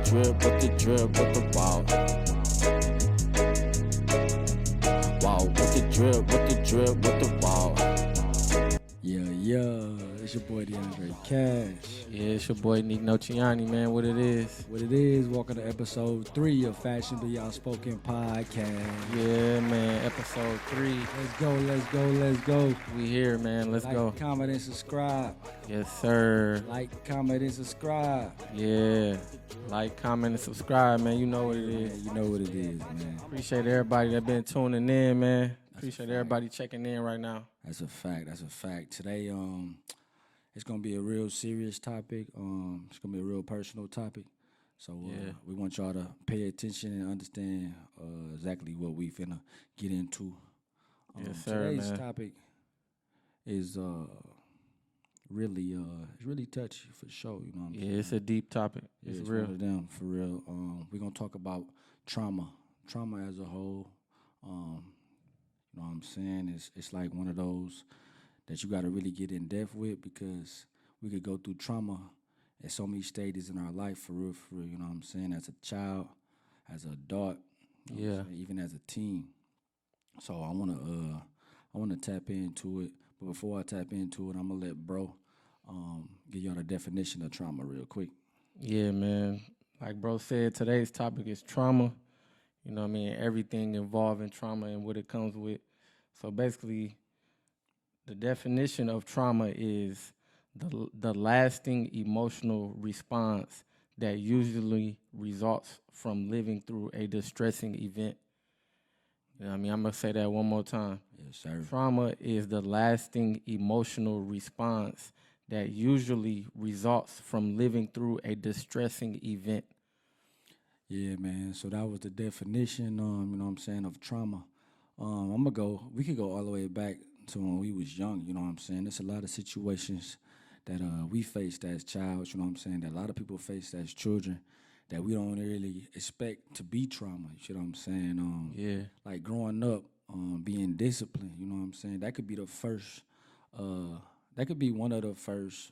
drip, with the drip, with the wow. Wow, with the drip, with the drip, with the wow. Yeah, it's your boy DeAndre Cash. Yeah, it's your boy Nick Nociani, man. What it is? Welcome to episode 3 of Fashionably Outspoken podcast. Yeah, man. Episode 3. Let's go. We here, man. Let's go. Like, comment, and subscribe. Yes, sir. Like, comment, and subscribe. Yeah. Like, comment, and subscribe, man. You know what it is. You know what it is, man. Appreciate everybody that been tuning in, man. Appreciate everybody checking in right now. That's a fact. Today, it's gonna be a real serious topic. It's gonna be a real personal topic. So we want y'all to pay attention and understand exactly what we finna get into. Yes, sir, today's man. topic is really touchy for sure. You know what I'm saying? Yeah, it's a deep topic. It's real. One of them for real. We're gonna talk about trauma as a whole. You know what I'm saying? It's like one of those that you got to really get in depth with, because we could go through trauma at so many stages in our life, for real, you know what I'm saying? As a child, as an adult, you know what I'm saying? Even as a teen. So I wanna tap into it, but before I tap into it, I'm gonna let bro give y'all the definition of trauma real quick. Yeah, man. Like bro said, today's topic is trauma. You know what I mean? Everything involving trauma and what it comes with. So basically, the definition of trauma is the lasting emotional response that usually results from living through a distressing event. You know what I mean? I'm going to say that one more time. Yes, sir. Trauma is the lasting emotional response that usually results from living through a distressing event. Yeah, man. So that was the definition, you know what I'm saying, of trauma. We could go all the way back to when we was young, you know what I'm saying. There's a lot of situations that we faced as childs, you know what I'm saying, that a lot of people faced as children that we don't really expect to be trauma, you know what I'm saying. Like growing up, being disciplined, you know what I'm saying. That could be the first, that could be one of the first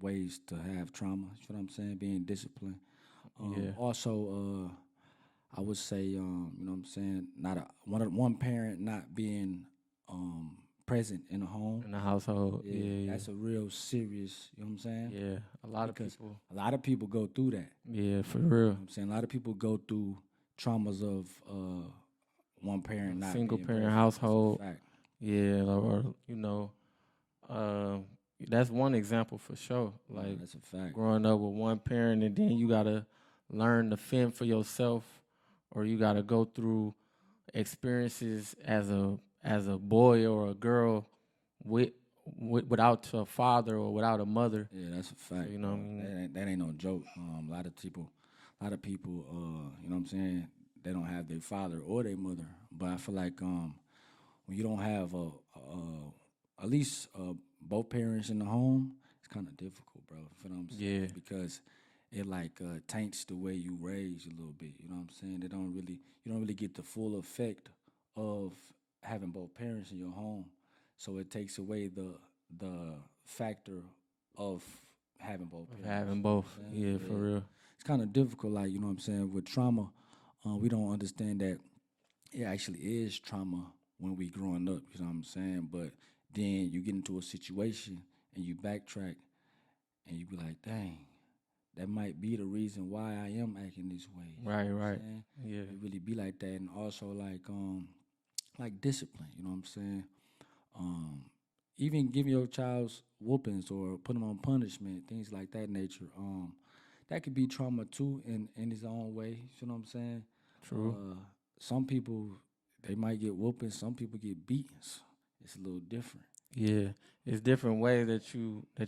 ways to have trauma, you know what I'm saying, being disciplined. Also, I would say, you know what I'm saying, one parent not being present in the home. In the household. Yeah. That's a real serious, you know what I'm saying? Yeah, a lot of people go through that. Yeah, for real. You know what I'm saying? A lot of people go through traumas of one parent not single being parent present. household. That's a fact. Yeah, or you know, that's one example for sure. Like that's a fact. Growing up with one parent, and then you gotta learn to fend for yourself, or you gotta go through experiences as a boy or a girl without a father or without a mother. Yeah, that's a fact. So, you know what I mean? That ain't no joke. A lot of people, you know what I'm saying, they don't have their father or their mother. But I feel like when you don't have at least both parents in the home, it's kind of difficult, bro. You know what I'm saying? Yeah. Because it like taints the way you raise a little bit. You know what I'm saying? You don't really get the full effect of having both parents in your home. So it takes away the factor of having both parents. Having both, yeah, for real. It's kind of difficult, like, you know what I'm saying, with trauma. We don't understand that it actually is trauma when we growing up, you know what I'm saying? But then you get into a situation and you backtrack and you be like, dang, that might be the reason why I am acting this way. Right. Yeah. It really be like that. And also like discipline, you know what I'm saying? Even giving your child whoopings or put them on punishment, things like that nature, that could be trauma too in its own way, you know what I'm saying? True. Some people, they might get whoopings, some people get beatings. It's a little different. Yeah, it's different ways that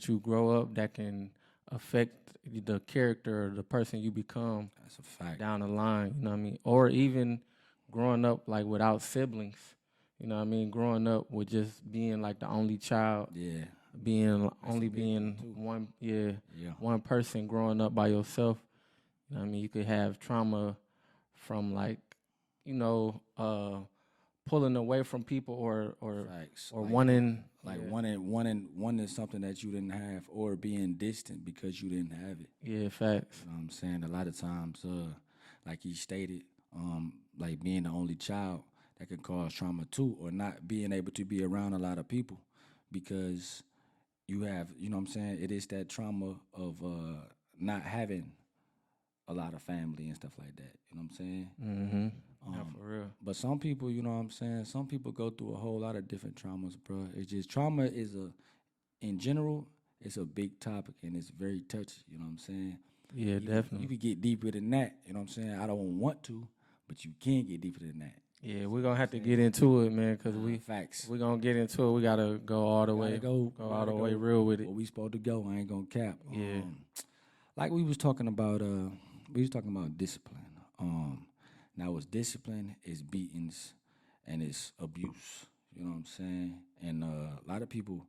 you grow up that can affect the character or the person you become. That's a fact. Down the line, you know what I mean? Or even growing up like without siblings, you know what I mean? Growing up with just being like the only child. Yeah. Being one person growing up by yourself. You know what I mean? You could have trauma from like, you know, pulling away from people or Facts. or Like, wanting like yeah. wanting something that you didn't have, or being distant because you didn't have it. Yeah, facts. You know what I'm saying? A lot of times, like he stated, like being the only child, that can cause trauma too, or not being able to be around a lot of people because you have, you know what I'm saying? It is that trauma of not having a lot of family and stuff like that. You know what I'm saying? Mm-hmm. Yeah, for real. But some people, you know what I'm saying? Some people go through a whole lot of different traumas, bro. It's just trauma is in general, it's a big topic and it's very touchy. You know what I'm saying? Yeah, You definitely. could get deeper than that. You know what I'm saying? I don't want to, but you can get deeper than that. Yeah, we're gonna have to get into it, man, because Facts. we're gonna get into it. We gotta go all the way, Go all the way real with it. Where we supposed to go. I ain't gonna cap. Yeah. Like we was talking about discipline. Now it's discipline, it's beatings, and it's abuse. You know what I'm saying? And a lot of people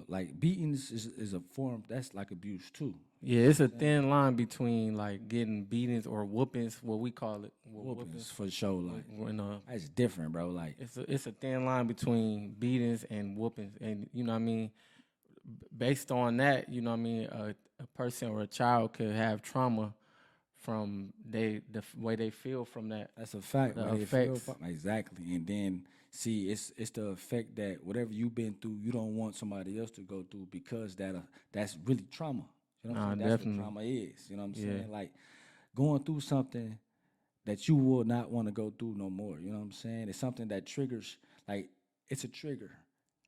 like beatings is a form that's like abuse too. Yeah, it's a thin line between like getting beatings or whoopings, what we call it. Whoopings for sure. Like When, that's different, bro. Like it's a thin line between beatings and whoopings, and you know what I mean. Based on that, you know what I mean. A person or a child could have trauma from the way they feel from that. that's a fact. The Right? They feel effects. exactly. And then see, it's the effect that whatever you've been through, you don't want somebody else to go through because that's really trauma. You know what I'm saying? That's Definitely. what trauma is. You know what I'm Yeah. saying? Like going through something that you will not want to go through no more. You know what I'm saying? It's something that triggers, like it's a trigger.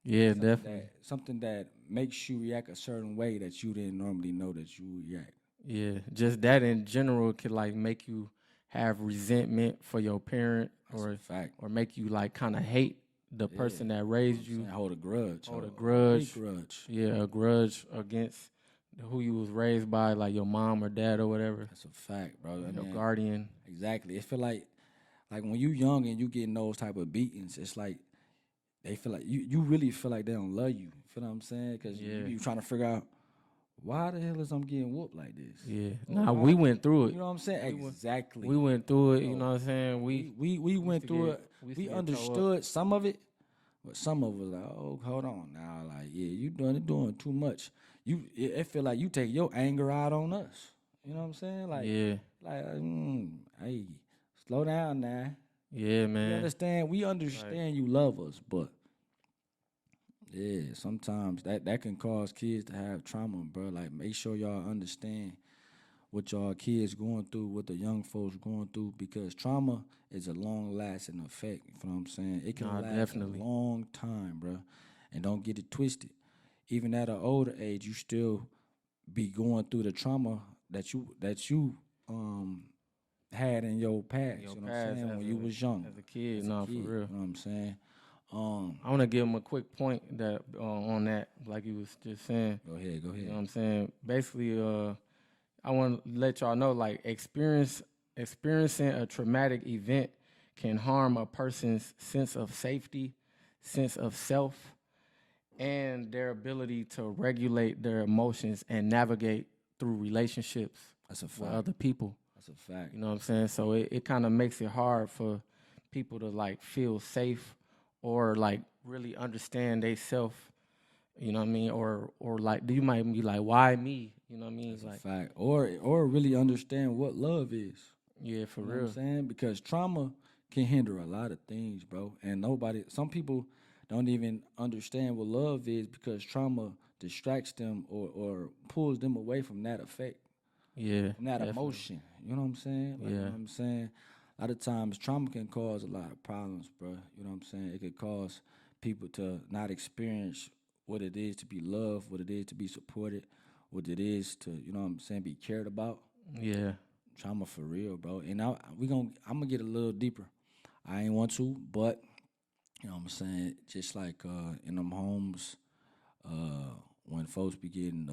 Yeah, Something definitely. something that makes you react a certain way that you didn't normally know that you react. Yeah, just that in general could like make you have resentment for your parent, That's a fact. or make you like kind of hate the person that raised you. Hold a grudge. Hold a grudge. Big grudge. Yeah, a grudge against who you was raised by, like your mom or dad or whatever, That's a fact, bro. your guardian. Exactly. It feel like when you young and you getting those type of beatings, it's like they feel like you really feel like they don't love you. Feel what I'm saying? Because you trying to figure out why the hell is I'm getting whooped like this? Yeah. Nah, we went through it. You know what I'm saying? Exactly. We went through it. You know what I'm saying? We went through it. We understood some of it, but some of it was like, oh, hold on now. Like, yeah, you doing too much. It feel like you take your anger out on us. You know what I'm saying? Like, hey, slow down now. Yeah, man. We understand you love us, but yeah, sometimes that can cause kids to have trauma, bro. Like, make sure y'all understand what y'all kids going through, what the young folks going through, because trauma is a long-lasting effect. You know what I'm saying? It can last definitely. a long time, bro. And don't get it twisted. Even at an older age, you still be going through the trauma that you had in your past. You know what I'm saying? When you was young, as a kid. for real. You You know what I'm saying? I want to give him a quick point that on that, like you was just saying. Go ahead. You know what I'm saying? Basically, I want to let y'all know, like, experiencing a traumatic event can harm a person's sense of safety, sense of self, and their ability to regulate their emotions and navigate through relationships That's a with fact. other people. That's a fact. You know what I'm saying? So it kind of makes it hard for people to like feel safe or like really understand they self. You know what I mean? Or like you might be like, why me? You know what I mean? That's Like, a fact. Or really understand what love is. yeah, for You know real. what I'm saying? Because trauma can hinder a lot of things, bro. And some people don't even understand what love is because trauma distracts them or pulls them away from that effect, Yeah. from that definitely. emotion. You know what I'm saying? Like, you know Yeah. what I'm saying? A lot of times trauma can cause a lot of problems, bro. You know what I'm saying? It could cause people to not experience what it is to be loved, what it is to be supported, what it is to, you know what I'm saying, be cared about. Yeah. Trauma for real, bro. And I'm gonna get a little deeper. I ain't want to, but you know what I'm saying, just like in them homes, when folks be getting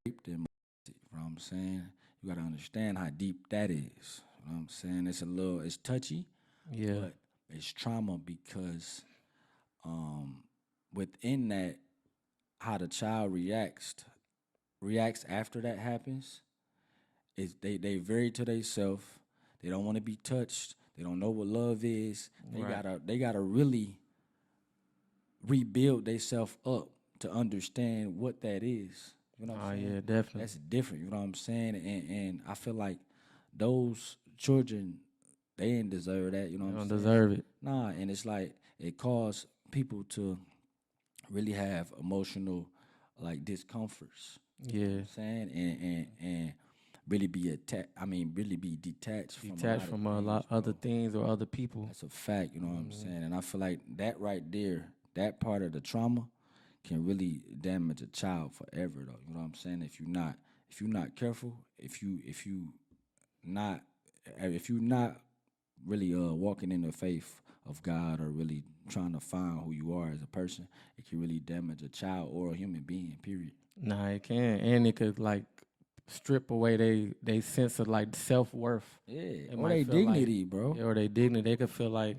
raped and you know what I'm saying, you gotta understand how deep that is. You know what I'm saying? It's touchy, Yeah. but it's trauma because within that, how the child reacts after that happens is they very to themselves. They don't want to be touched. They don't know what love is. Right. They gotta really rebuild themselves up to understand what that is. You know what Oh I'm saying? yeah, definitely. That's different. You know what I'm saying? And I feel like those children, they didn't deserve that. You know They what I'm don't saying? deserve it. Nah, and it's like it caused people to really have emotional like discomforts. You know what Yeah. I'm saying? And really be attached. I mean, really be detached from a lot Detached of from a things, lot other bro. things or other people. That's a fact. You know what I'm saying? And I feel like that right there, that part of the trauma, can really damage a child forever. Though, you know what I'm saying? If you're not careful, not if you're not really walking in the faith of God or really trying to find who you are as a person, it can really damage a child or a human being. Period. Nah, it can, and it could like strip away they sense of like self worth. Yeah, They or might they feel like, dignity, bro. yeah, or they dignity. They could feel like,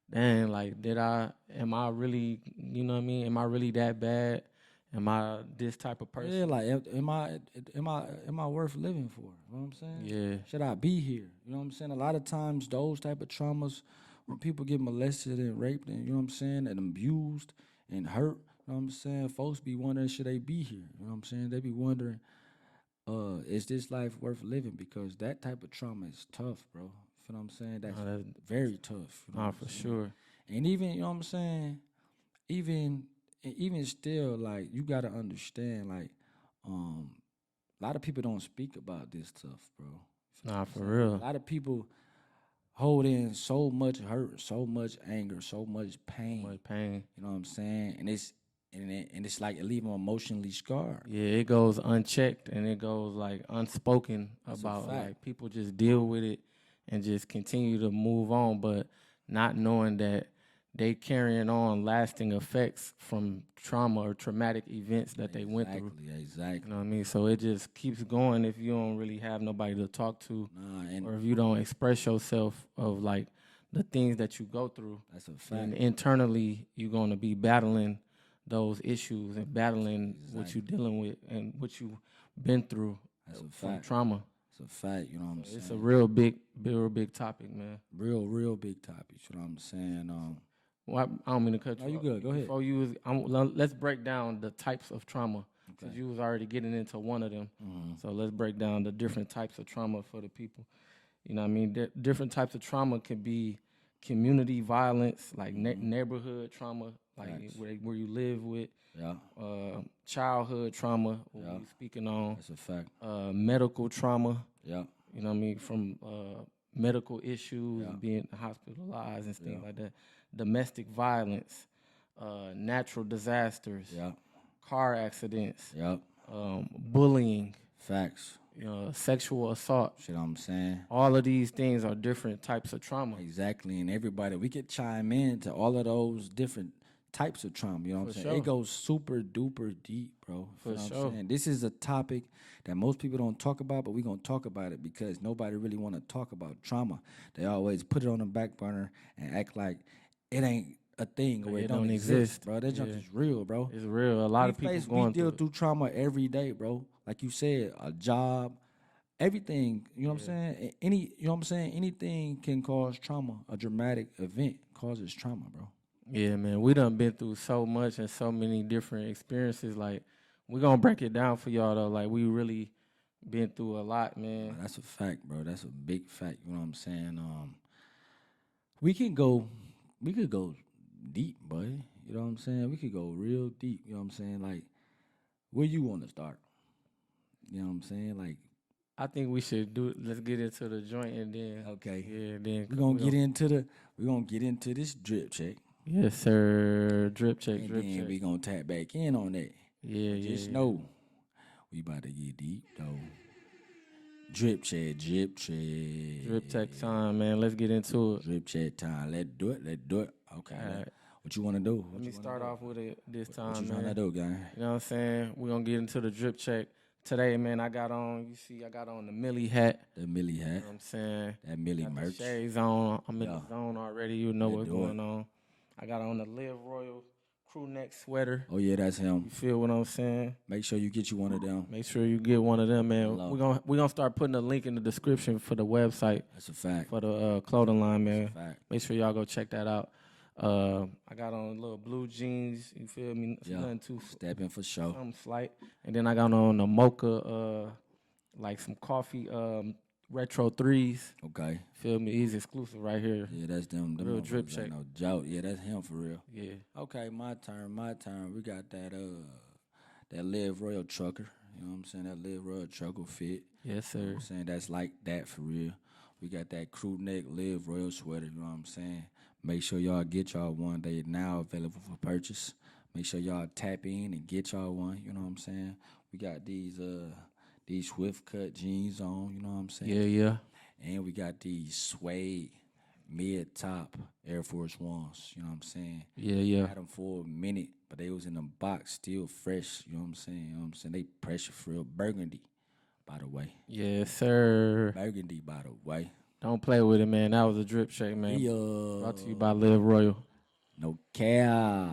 dang, like am I really, you know what I mean? Am I really that bad? Am I this type of Yeah, person? like am I worth living for? You know what I'm saying? Yeah, Should I be here? You know what I'm saying? A lot of times those type of traumas, when people get molested and raped and you know what I'm saying, and abused and hurt, you know what I'm saying, folks be wondering should they be here? You know what I'm saying? They be wondering, is this life worth living? Because that type of trauma is tough, bro. You know what I'm saying? That's nah, very tough. You know nah, what for I'm saying? sure. And even, you know what I'm saying, even even still, like you gotta understand, like, um, a lot of people don't speak about this stuff, bro. You know what Nah, I'm for saying? real. A lot of people hold in so much hurt, so much anger, so much So pain. much pain. You know what I'm saying? And it's like it leave them emotionally scarred. Yeah, it goes unchecked and it goes like unspoken That's a about fact. like people just deal with it and just continue to move on, but not knowing that they carrying on lasting effects from trauma or traumatic events that they went through. Exactly. You know what I mean? So it just keeps going if you don't really have nobody to talk to Nah, and or if you don't express yourself of like the things that you go through. that's a And fact. internally you're gonna be battling those issues and battling what Exactly. you're dealing with and what you've been through That's a from fact. trauma. It's a fact. You know what I'm It's a saying? real big topic, man. Real big topic. You know what I'm saying? Well, I don't mean to cut No, you you off. good. Go ahead. Before you was, let's break down the types of trauma because Okay. you was already getting into one of them. Mm-hmm. So let's break down the different types of trauma for the people. You know what I mean? Different types of trauma could be community violence, like neighborhood trauma, like Facts. where you live with, Yeah, childhood trauma, what Yeah. we speaking on, that's a fact. medical trauma, Yeah, you know what I mean, from medical issues, Yeah. being hospitalized and things Yeah. like that, domestic violence, natural disasters, yeah, car accidents, yeah. bullying, Facts. sexual assault. Shit, I'm saying. All of these things are different types of trauma. Exactly, and everybody, we could chime in to all of those different types of trauma. You know what I'm For saying? sure. It goes super duper deep, bro. For You know what sure. I'm saying? This is a topic that most people don't talk about, but we're gonna talk about it because nobody really want to talk about trauma. They always put it on the back burner and act like it ain't a thing or Like it it don't don't exist, exist. bro. That junk Yeah. is real, bro. It's real. A lot of people We going deal through it. through trauma every day, bro. Like you said, a job, everything. You know what I'm saying? You know what I'm saying? Anything can cause trauma. A dramatic event causes trauma, bro. Yeah, man. We done been through so much and so many different experiences. Like, we're gonna break it down for y'all though. Like, we really been through a lot, man. That's a fact, bro. That's a big fact. You know what I'm saying? We can go, we could go deep, boy. You know what I'm saying? We could go real deep. You know what I'm saying? Like, where you want to start? You know what I'm saying? Like, I think we should do it. Let's get into the joint and then okay, yeah, then we're gonna get into this drip check. yes, sir. Drip check, And drip then check. we gonna tap back in on that. Yeah, But yeah. just yeah. know we about to get deep though. Drip check, drip check. Drip check time, man. Let's get into it. Drip check time. Let's do it. Okay. All right. What you wanna do? Let me start off with it this time, What you man. trying to do, gang? You know what I'm saying? We're gonna get into the drip check. Today, man, I got on the Millie hat. The Millie hat. You know what I'm saying? That Millie Got the merch. shades on. I'm in Yeah. the zone already. You know Let's what's do going on. I got on the Live Royal crew neck sweater. Oh yeah, that's him. You feel what I'm saying? Make sure you get you one of them. Make sure you get one of them, man. Love We're gonna start putting a link in the description for the website That's a fact. for the clothing line, man. That's a fact. Make sure y'all go check that out. I got on little blue jeans. You feel me? Yeah. Nothing too Stepping for sure. something slight. And then I got on the mocha, like some coffee, retro threes. Okay. Feel me? He's exclusive right here. Yeah, that's them. Real drip motherfuckers check. ain't no joke. Yeah, that's him for real. Yeah. Okay, my turn. We got that Live Royal trucker. You know what I'm saying? That Live Royal trucker fit. Yes, You know sir. what I'm saying? That's like that for real. We got that crew neck Live Royal sweater. You know what I'm saying? Make sure y'all get y'all one. They now available for purchase. Make sure y'all tap in and get y'all one. You know what I'm saying? We got these swift cut jeans on. You know what I'm saying? Yeah. And we got these suede mid top Air Force Ones. You know what I'm saying? Yeah. Had them for a minute, but they was in the box, still fresh. You know what I'm saying? You know what I'm saying? They pressure real burgundy, by the way. Yes, sir. Burgundy, by the way. Don't play with it, man. That was a drip shake, man. Yeah. Brought to you by Live Royal. No cap.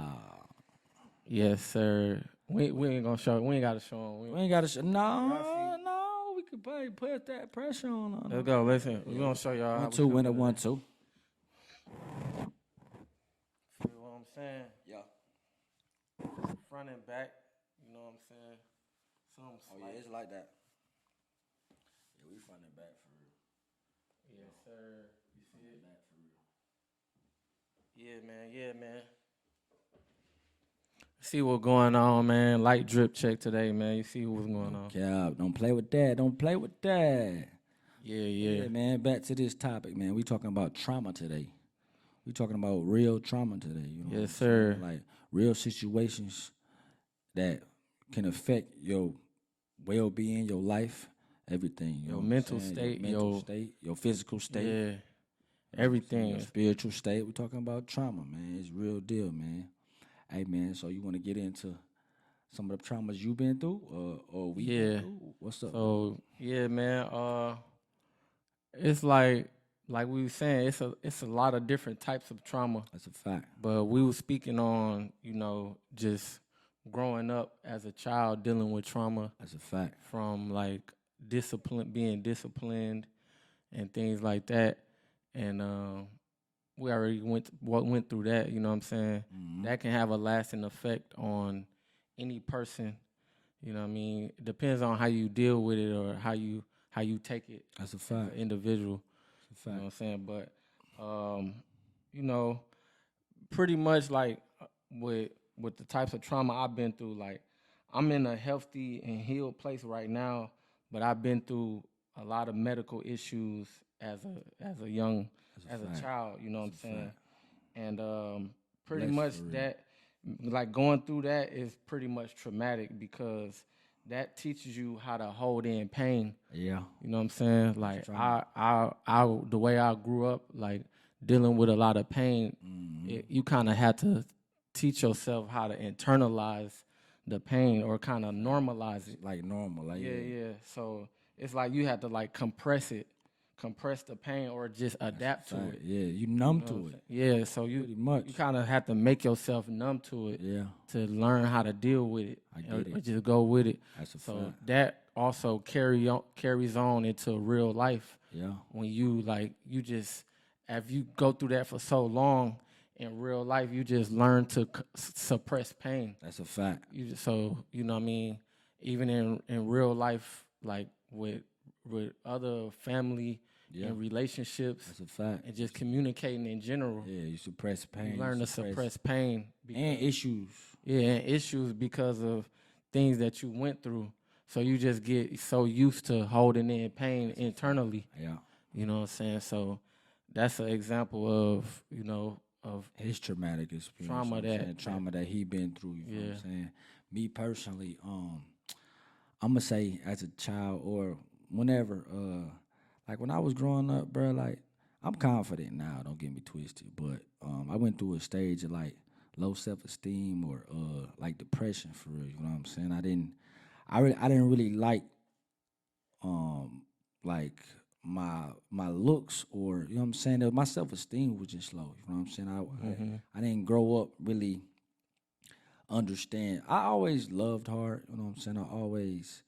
Yes, sir. We ain't gonna show. We ain't gotta show them. We ain't got to No, we could probably put that pressure on them. Let's go. Listen, we gonna show y'all. 1-2, winner 1-2. Feel what I'm saying? Yeah. Front and back. You know what I'm saying? Something slight. It's like that. Yeah, we front and back for real. Yes, sir. You see it? Yeah, man. See what's going on, man. Light drip check today, man. You see what's going on. Yeah, don't play with that. Yeah. Man, back to this topic, man. We talking about trauma today. We talking about real trauma today. You know what I'm Yes, sir. saying? Like real situations that can affect your well-being, your life, everything. You know Your what I'm mental saying? state, your mental state, your physical state, Yeah. Everything. your spiritual state. We talking about trauma, man. It's real deal, man. Hey, man. So you want to get into some of the traumas you've been through, or we been through? What's up? So yeah, man. It's like we were saying, it's a lot of different types of trauma. That's a fact. But we were speaking on, just growing up as a child dealing with trauma That's a fact. from like being disciplined and things like that. And we already went through that, you know what I'm saying? Mm-hmm. That can have a lasting effect on any person. You know what I mean? It depends on how you deal with it or how you take it That's a as fact. an individual. That's a You know fact. what I'm saying? But pretty much like with the types of trauma I've been through, like I'm in a healthy and healed place right now, but I've been through a lot of medical issues as a child, you know what I'm saying? And pretty Bless much for real. that, like going through that is pretty much traumatic because that teaches you how to hold in pain. Yeah. You know what I'm saying? Like trauma. I the way I grew up, like dealing with a lot of pain, you kind of had to teach yourself how to internalize the pain or kind of normalize it. Like normal. Like Yeah. So it's like you have to like compress the pain or just adapt to it. Yeah, you numb You know to what I'm it. saying? Yeah, so Pretty much. you kind of have to make yourself numb to it Yeah, to learn how to deal with it. I get or it. just go with it. That's a So fact. that also carries on into real life. Yeah. When you if you go through that for so long in real life, you just learn to suppress pain. That's a fact. So you know what I mean. Even in real life, like with other family and relationships, That's a fact. and just communicating in general, Yeah, you suppress pain. you learn to suppress pain and issues. Yeah, and issues because of things that you went through. So you just get so used to holding in pain internally. Yeah. You know what I'm saying? So that's an example of, of His traumatic experience. Trauma you know what I'm that- saying? Trauma that he been through. You know what Yeah. I'm saying? Me personally, I'm gonna say as a child or whenever, like when I was growing up, bro, like I'm confident now. Don't get me twisted, but I went through a stage of like low self-esteem or like depression for real. You know what I'm saying? I didn't really like like my looks or you know what I'm saying. My self-esteem was just low. You know what I'm saying? I didn't grow up really understand. I always loved hard, you know what I'm saying? I always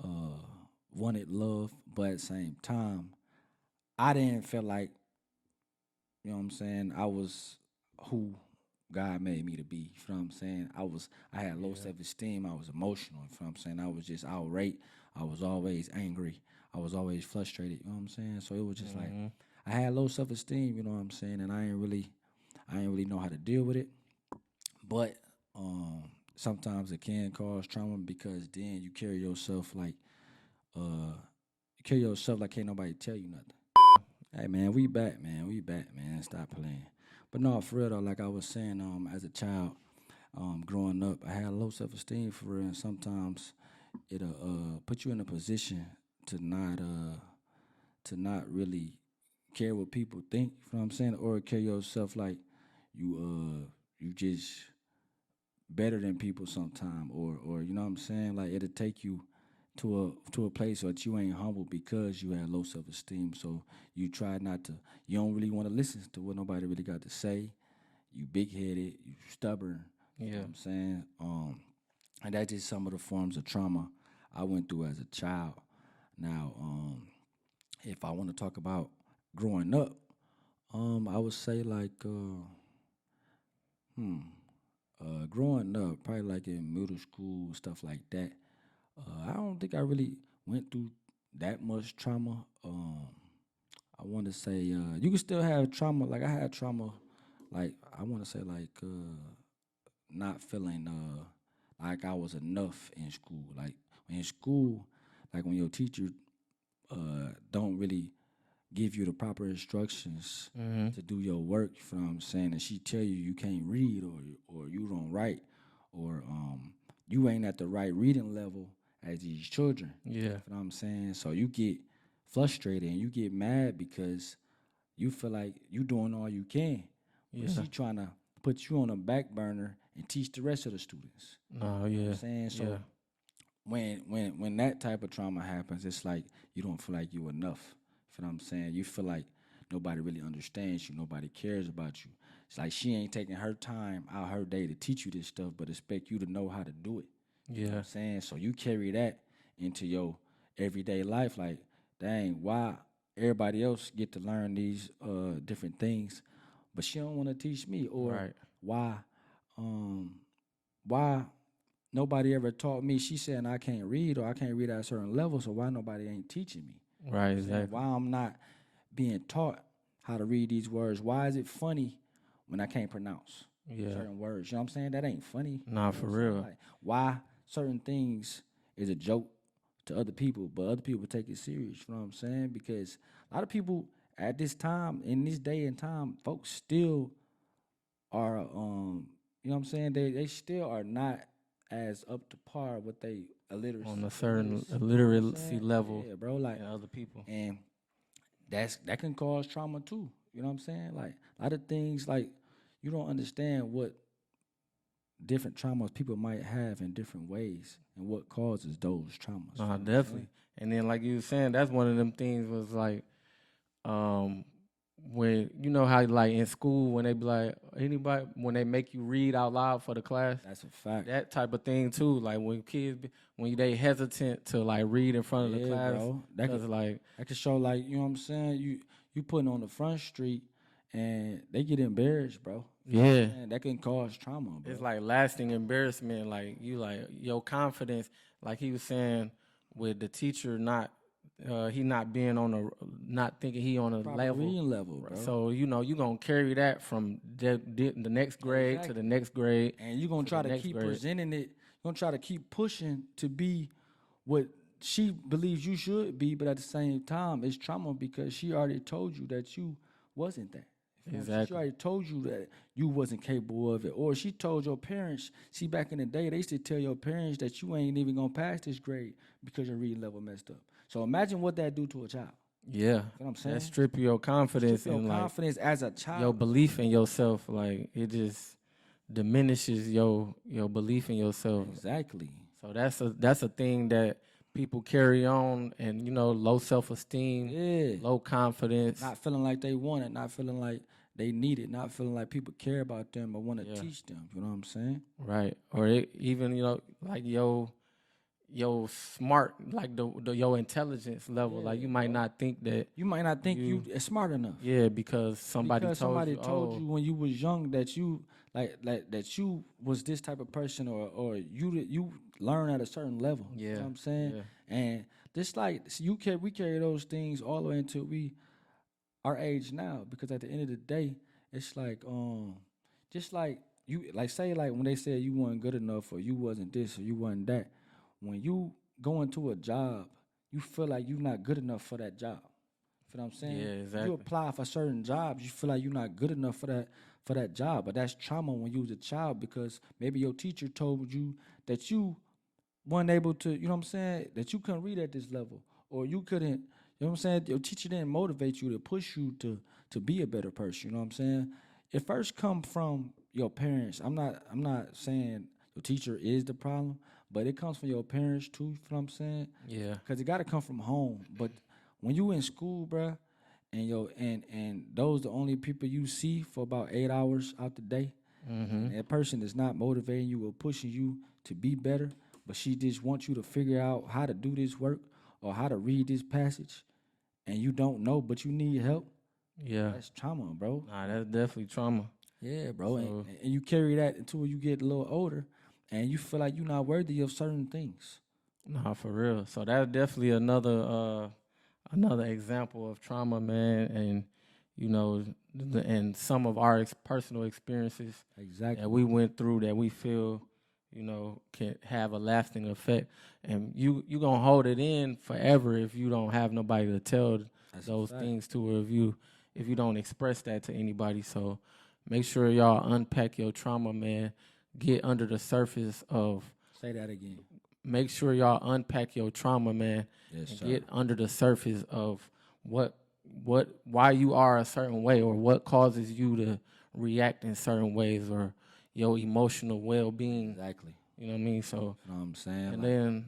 uh, wanted love, but at the same time, I didn't feel like, you know what I'm saying, I was who God made me to be. You know what I'm saying? I had low Yeah. self-esteem. I was emotional. You know what I'm saying? I was just outraged. I was always angry. I was always frustrated. You know what I'm saying? So it was just like Hmm. I had low self-esteem. You know what I'm saying? And I ain't really know how to deal with it. But sometimes it can cause trauma because then you carry yourself like can't nobody tell you nothing. Hey man, we back, man. We back, man. Stop playing. But no, for real though, like I was saying, as a child, growing up, I had low self esteem for real, and sometimes it'll put you in a position to not really care what people think. You know what I'm saying? Or carry yourself like you just better than people sometime, or you know what I'm saying? Like it'll take you to a place that you ain't humble because you had low self esteem. So you try not to. You don't really want to listen to what nobody really got to say. You big headed. You stubborn. You know Yeah. what I'm saying? And that's just some of the forms of trauma I went through as a child. Now, if I want to talk about growing up, I would say like, growing up, probably like in middle school, stuff like that. I don't think I really went through that much trauma. I want to say you can still have trauma. Like I had trauma. Like I want to say like not feeling like I was enough in school. Like in school, like when your teacher don't really give you the proper instructions Hmm. to do your work. You know what I'm saying? And she tell you you can't read or you don't write or you ain't at the right reading level as these children. Yeah. You know what I'm saying? So you get frustrated and you get mad because you feel like you doing all you can, but Yeah. she trying to put you on a back burner and teach the rest of the students. No. You know what I'm Yeah. saying? Yeah. So when that type of trauma happens, it's like you don't feel like you enough. You know what I'm saying? You feel like nobody really understands you, nobody cares about you. It's like she ain't taking her time out her day to teach you this stuff, but expect you to know how to do it. You know what Yeah. I'm saying? So you carry that into your everyday life. Like, dang, why everybody else get to learn these different things, but she don't want to teach me? Or Right. why um why nobody ever taught me? She said I can't read or I can't read at a certain level, so why nobody ain't teaching me? You know what Right. I'm saying? Exactly. Why I'm not being taught how to read these words? Why is it funny when I can't pronounce Yeah. certain words? You know what I'm saying? That ain't funny. Nah, You know for what I'm saying? real. Like why certain things is a joke to other people, but other people take it serious. You know what I'm saying? Because a lot of people at this time, in this day and time, folks still are you know what I'm saying, they still are not as up to par with they On a certain illiteracy, you know what I'm literacy saying? level Yeah, bro, like, than other people. and that can cause trauma too. You know what I'm saying? Like a lot of things, like you don't understand what different traumas people might have in different ways and what causes those traumas. You Nah, know what I'm definitely. saying? And then, like you were saying, that's one of them things was like, when you know how like in school when they be like anybody when they make you read out loud for the class, That's a fact. that type of thing too. Like when kids when they hesitant to like read in front of the Yeah, class, bro. cause like That could show, like, you know what I'm saying? You putting on the front street and they get embarrassed, bro. You know what I'm yeah, saying? That can cause trauma, it's bro. like lasting embarrassment. Like you like your confidence, like he was saying with the teacher not he not being on a not thinking he on a Proper level. reading level, bro. So you know you gonna carry that from the next grade to the Exactly. next grade And you're gonna to the try to next keep grade. presenting it, you're gonna try to keep pushing to be what she believes you should be, but at the same time, it's trauma because she already told you that you wasn't that. You know what I'm saying? She Exactly. already told you that you wasn't capable of it. Or she told your parents, see, back in the day, they used to tell your parents that you ain't even gonna pass this grade because your reading level messed up. So imagine what that do to a child. Yeah, You know what I'm that saying? strip your Strip confidence your and like confidence as a your child. belief in yourself. Like it just diminishes your belief in yourself. Exactly. So that's a thing that people carry on, and you know, low self esteem, Yeah. low confidence. Not feeling like they want it, not feeling like they need it, not feeling like people care about them or want to Yeah. teach them. You know what I'm saying? Right. Or even, like your smart, like the your intelligence level. Like you might not think that You might not think you smart enough. yeah, because somebody Because told somebody you, told oh, you when you was young that you like that you was this type of person, or you learn at a certain level. You know yeah, what I'm saying? yeah, And this like we carry those things all the way until we our age now, because at the end of the day, it's like just like you like say like when they said you weren't good enough or you wasn't this or you wasn't that, when you go into a job, you feel like you're not good enough for that job. You know what I'm saying? yeah, You exactly. apply for certain jobs, you feel like you're not good enough for that job. But that's trauma when you was a child, because maybe your teacher told you that you weren't able to, you know what I'm saying, that you couldn't read at this level, or you couldn't, you know what I'm saying, your teacher didn't motivate you to push you to be a better person, you know what I'm saying? It first come from your parents. I'm not saying your teacher is the problem, but it comes from your parents too, you know what I'm saying? Yeah, Because it got to come from home. But when you in school, bruh, and those the only people you see for about 8 hours out the day, and that person is not motivating you or pushing you to be better, but she just wants you to figure out how to do this work or how to read this passage, and you don't know, but you need help. yeah. That's trauma, bro. Nah, that's definitely trauma. Yeah, bro. So And you carry that until you get a little older, and you feel like you're not worthy of certain things. nah, for real. So that's definitely another example of trauma, man, and and some of our personal experiences Exactly. that we went through that we feel, can have a lasting effect. And you gonna hold it in forever if you don't have nobody to tell That's a those fact. things to, or if you don't express that to anybody. So make sure y'all unpack your trauma, man. Get under the surface of Say that again. Make sure y'all unpack your trauma, man, Yes, and sir. get under the surface of why you are a certain way, or what causes you to react in certain ways, or your emotional well-being. Exactly. You know what I mean? So, You know what I'm saying? and Like, then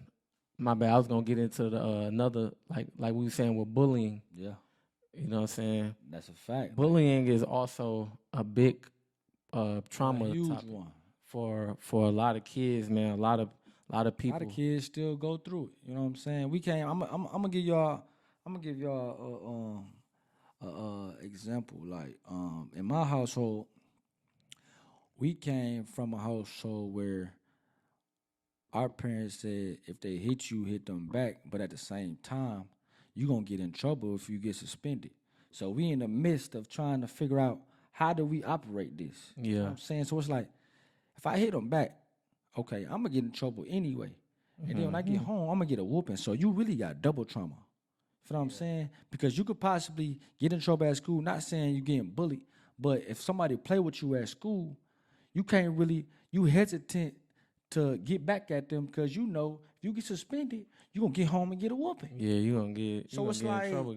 my bad, I was gonna get into the another, like we were saying with bullying. yeah, You know what I'm saying? that's a fact. Bullying is also a big A trauma huge topic one. for a lot of kids, man. A lot of A lot of people. kids still go through it. You know what I'm saying? We can't. I'm gonna give y'all. I'm gonna give y'all a example. Like in my household, we came from a household where our parents said if they hit you, hit them back. But at the same time, you gonna get in trouble if you get suspended. So we in the midst of trying to figure out how do we operate this. You know Yeah. what I'm saying? So it's like if I hit them back, okay, I'm gonna get in trouble anyway. And then when I get home, I'm gonna get a whooping. So you really got double trauma. You know what I'm saying? Because you could possibly get in trouble at school, not saying you're getting bullied, but if somebody play with you at school, you can't really, you hesitant to get back at them because you know if you get suspended, you're gonna get home and get a whooping. Yeah, you gonna So get it's like in trouble.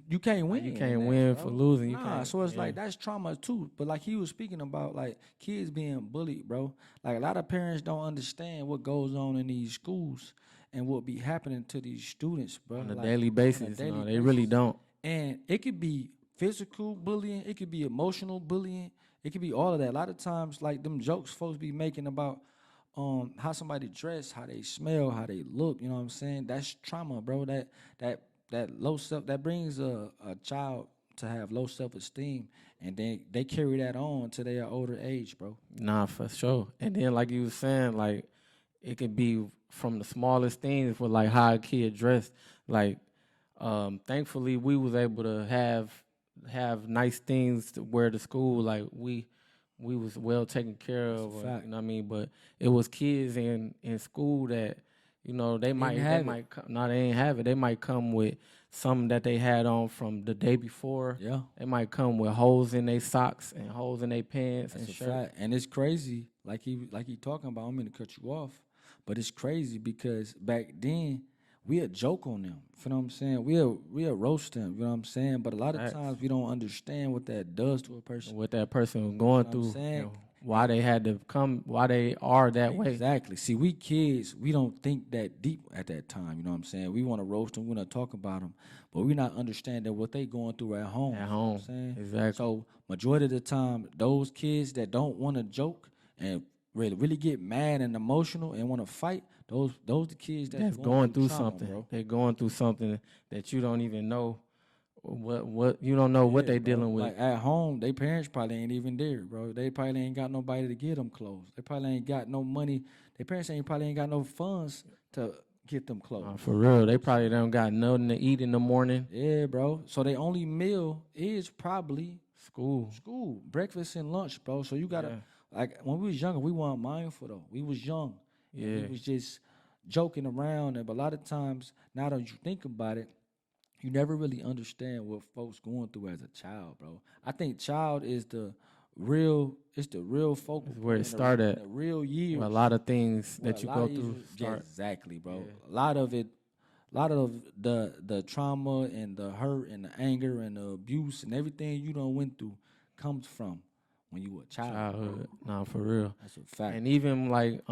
you can't win. You in can't that, win bro. for losing. You Nah, can't. so it's Yeah. like that's trauma too. But like he was speaking about, like kids being bullied, bro. Like a lot of parents don't understand what goes on in these schools and what be happening to these students, bro. On a Like, daily on a basis. daily No, they really basis. don't. And it could be physical bullying, it could be emotional bullying, it could be all of that. A lot of times, like them jokes folks be making about how somebody dress, how they smell, how they look, you know what I'm saying? That's trauma, bro. That low self that brings a child to have low self-esteem, and then they carry that on to their older age, bro. Nah, for sure. And then, like you was saying, like it could be from the smallest things for like how a kid dressed. Like, thankfully, we was able to have nice things to wear to school. Like we was well taken care That's a of. fact. You know what I mean? But it was kids in school that they might have it. no, they ain't have it. They might come with something that they had on from the day before. Yeah, They might come with holes in their socks and holes in their pants that's and a shirt. fact. And it's crazy, like he talking about. I'm gonna cut you off, but it's crazy because back then we'll joke on them. You know what I'm saying? We'll roast them. You know what I'm saying? But a lot of Facts. times we don't understand what that does to a person. What that person was You going know what I'm through. saying? why they had to come, why they are that way. Exactly. See, we kids, we don't think that deep at that time. You know what I'm saying? We want to roast them, we want to talk about them, but we're not understanding what they going through at home. At You know what I'm home, saying? exactly. So majority of the time, those kids that don't want to joke and really get mad and emotional and want to fight, those the kids That's going going through trauma, something. bro. They're going through something that you don't even know what you don't know what Yeah, they bro. dealing with. Like at home, their parents probably ain't even there, bro. They probably ain't got nobody to get them clothes. They probably ain't got no money. Their parents probably ain't got no funds to get them clothes. For real, they probably don't got nothing to eat in the morning. Yeah, bro. So their only meal is probably School, breakfast and lunch, bro. So you gotta like when we was younger, we weren't mindful though. We was young. And Yeah. we was just joking around, and but a lot of times, now that you think about it, you never really understand what folks going through as a child, bro. I think child is the real focal It's where it point started. in the real years. A lot of things Where that a you lot go of through issues- start. exactly, bro. Yeah. A lot of the trauma and the hurt and the anger and the abuse and everything you done went through comes from when you were a child. Childhood. Nah, for real. That's a fact. And even like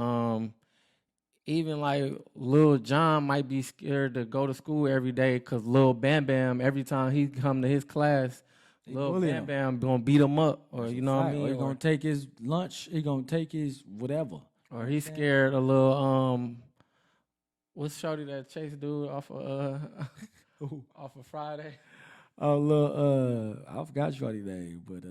Lil John might be scared to go to school every day because Lil Bam Bam, every time he come to his class, Lil bully Bam him. Bam gonna beat him up, or That's you a know what I fact. Or mean, he gonna take his lunch. He gonna take his whatever. or he's scared a little what's shorty that chase dude off of off of Friday, Oh, look, I forgot Shorty name, but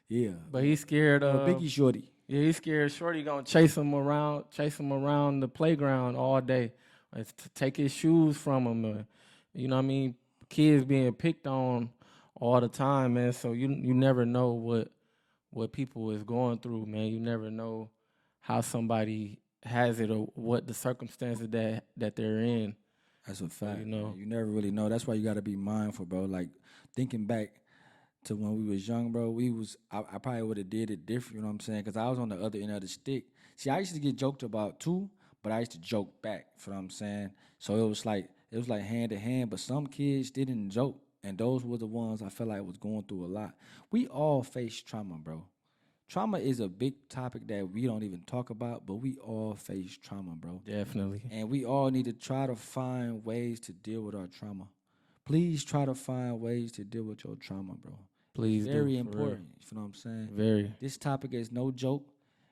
yeah. but he's scared Biggie Shorty. Yeah, he's scared Shorty gonna chase him around the playground all day, or to take his shoes from him. You know what I mean? Kids being picked on all the time, man. So you never know what people is going through, man. You never know how somebody has it or what the circumstances that they're in. That's a fact. you know. Man. You never really know. That's why you got to be mindful, bro. Like thinking back to when we was young, bro. I probably would have did it different. You know what I'm saying? Because I was on the other end of the stick. See, I used to get joked about too, but I used to joke back. You know what I'm saying? So it was like hand to hand. But some kids didn't joke, and those were the ones I felt like was going through a lot. We all face trauma, bro. Trauma is a big topic that we don't even talk about, but we all face trauma, bro. Definitely. And we all need to try to find ways to deal with our trauma. Please try to find ways to deal with your trauma, bro. Please It's do, very for important. You know what I'm saying? Very. This topic is no joke.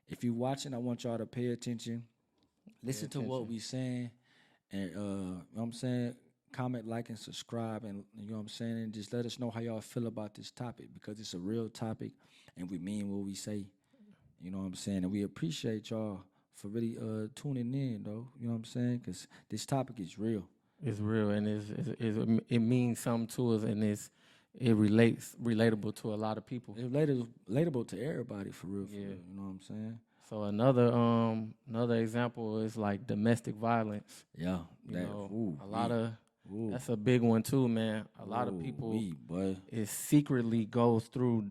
If you're watching, I want y'all to pay attention. Listen to what we saying. And, you know what I'm saying? Comment, like, and subscribe. And, you know what I'm saying? And just let us know how y'all feel about this topic because it's a real topic and we mean what we say. You know what I'm saying? And we appreciate y'all for really tuning in, though. You know what I'm saying? Because this topic is real. It's real, and it means something to us, and it relatable to a lot of people. It's relatable to everybody, for real, Yeah. real. You know what I'm saying? So another example is like domestic violence. Yeah. That's a big one too, man. A lot of people secretly goes through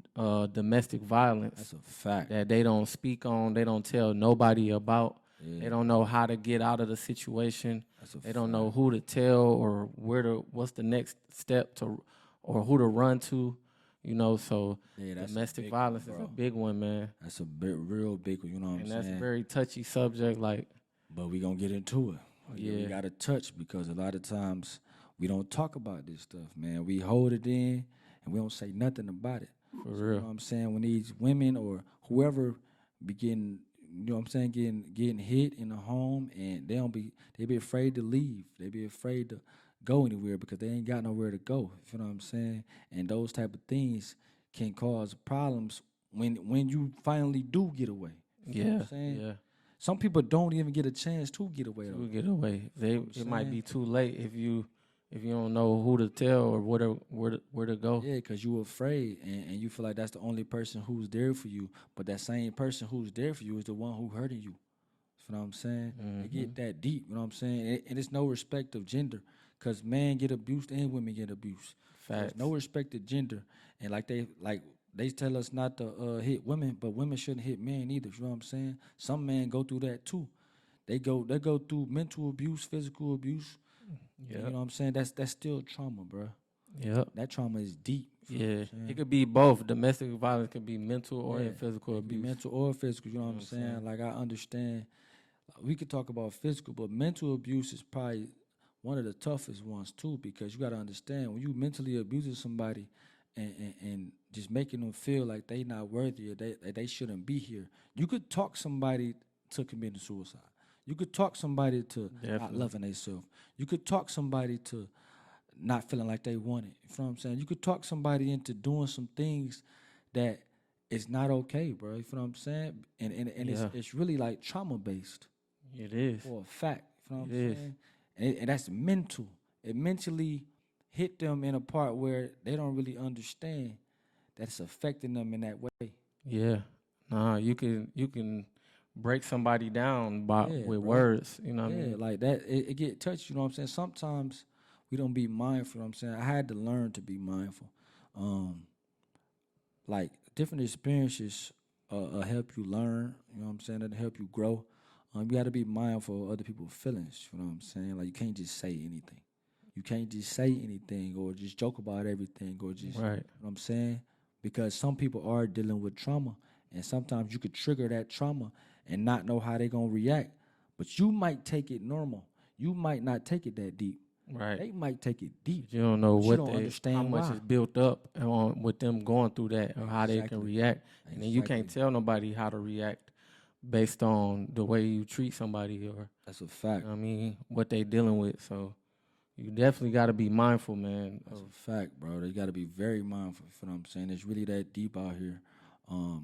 domestic violence. That's a fact. That they don't speak on, they don't tell nobody about. Yeah. They don't know how to get out of the situation. They don't fact. know who to tell or what's the next step to, or who to run to. You know, so that's domestic violence is a big one, man. That's a real big one, you know what I'm saying? And that's a very touchy subject, like. But we gonna get into it. Yeah. We gotta touch because a lot of times we don't talk about this stuff, man. We hold it in and we don't say nothing about it. For So, real. you know what I'm saying? When these women or whoever begin, you know what I'm saying, getting hit in the home and they be afraid to leave. They be afraid to go anywhere because they ain't got nowhere to go. You know what I'm saying? And those type of things can cause problems when you finally do get away. You know what I'm saying? Yeah. Some people don't even get a chance to get away. To get away, it might be too late if you don't know who to tell or where to go. Yeah, because you're afraid and you feel like that's the only person who's there for you. But that same person who's there for you is the one who hurting you. You know what I'm saying? Mm-hmm. They get that deep. You know what I'm saying? And it's no respect of gender because men get abused and women get abused. So there's no respect of gender. And they tell us not to hit women, but women shouldn't hit men either. You know what I'm saying? Some men go through that too. They go through mental abuse, physical abuse. Yeah. You know what I'm saying? That's still trauma, bro. Yep. That trauma is deep. Yeah, it could be both. Domestic violence could be mental or physical It could be abuse. mental or physical. You know what I'm saying? Like I understand. We could talk about physical, but mental abuse is probably one of the toughest ones too, because you got to understand when you mentally abusing somebody and just making them feel like they not worthy or they shouldn't be here. You could talk somebody to committing suicide. You could talk somebody to not loving themselves. You could talk somebody to not feeling like they want it. You know what I'm saying? You could talk somebody into doing some things that is not okay, bro. You know what I'm saying? And it's really like trauma based. It is. For a fact. You know what I'm saying? And that's mental. It mentally hit them in a part where they don't really understand that it's affecting them in that way. Yeah. Nah, you can break somebody down with bro. words. You know what I mean? Like that. It get touched, you know what I'm saying? Sometimes we don't be mindful, you know what I'm saying? I had to learn to be mindful. Like different experiences help you learn, you know what I'm saying? That'll help you grow. You got to be mindful of other people's feelings, you know what I'm saying? Like you can't just say anything. You can't just say anything or just joke about everything or just, you know what I'm saying? Because some people are dealing with trauma, and sometimes you could trigger that trauma and not know how they're going to react. But you might take it normal. You might not take it that deep. Right. They might take it deep. You don't know how much is built up with them going through that or how they can react. And then you can't tell nobody how to react based on the way you treat somebody or that's a fact. You know what I mean, what they dealing with. So you definitely got to be mindful, man. That's a fact, bro. They got to be very mindful. You know what I'm saying? It's really that deep out here.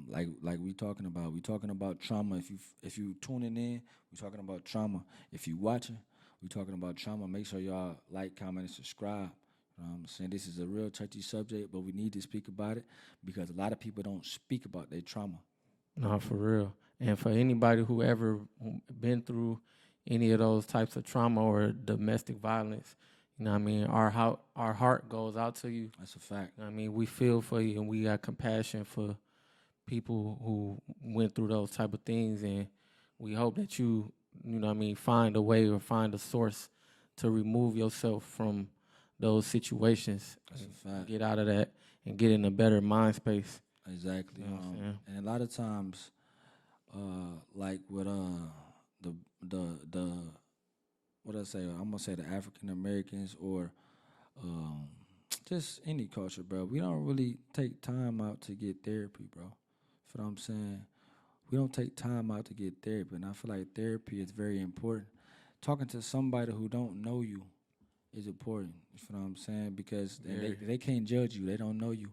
Like we talking about. We talking about trauma. If you tuning in, we talking about trauma. If you watching, we talking about trauma. Make sure y'all like, comment, and subscribe. You know what I'm saying? This is a real touchy subject, but we need to speak about it because a lot of people don't speak about their trauma. No, for real. And for anybody who ever been through any of those types of trauma or domestic violence, you know what I mean, our heart goes out to you. That's a fact. You know what I mean, we feel for you and we got compassion for people who went through those type of things, and we hope that you know what I mean, find a way or find a source to remove yourself from those situations. That's a fact. Get out of that and get in a better mind space. Exactly. You know and a lot of times, like with the what I say, I'm gonna say the African Americans or just any culture, bro. We don't really take time out to get therapy, bro. You know what I'm saying? We don't take time out to get therapy, and I feel like therapy is very important. Talking to somebody who don't know you is important. You know what I'm saying? Because they can't judge you. They don't know you.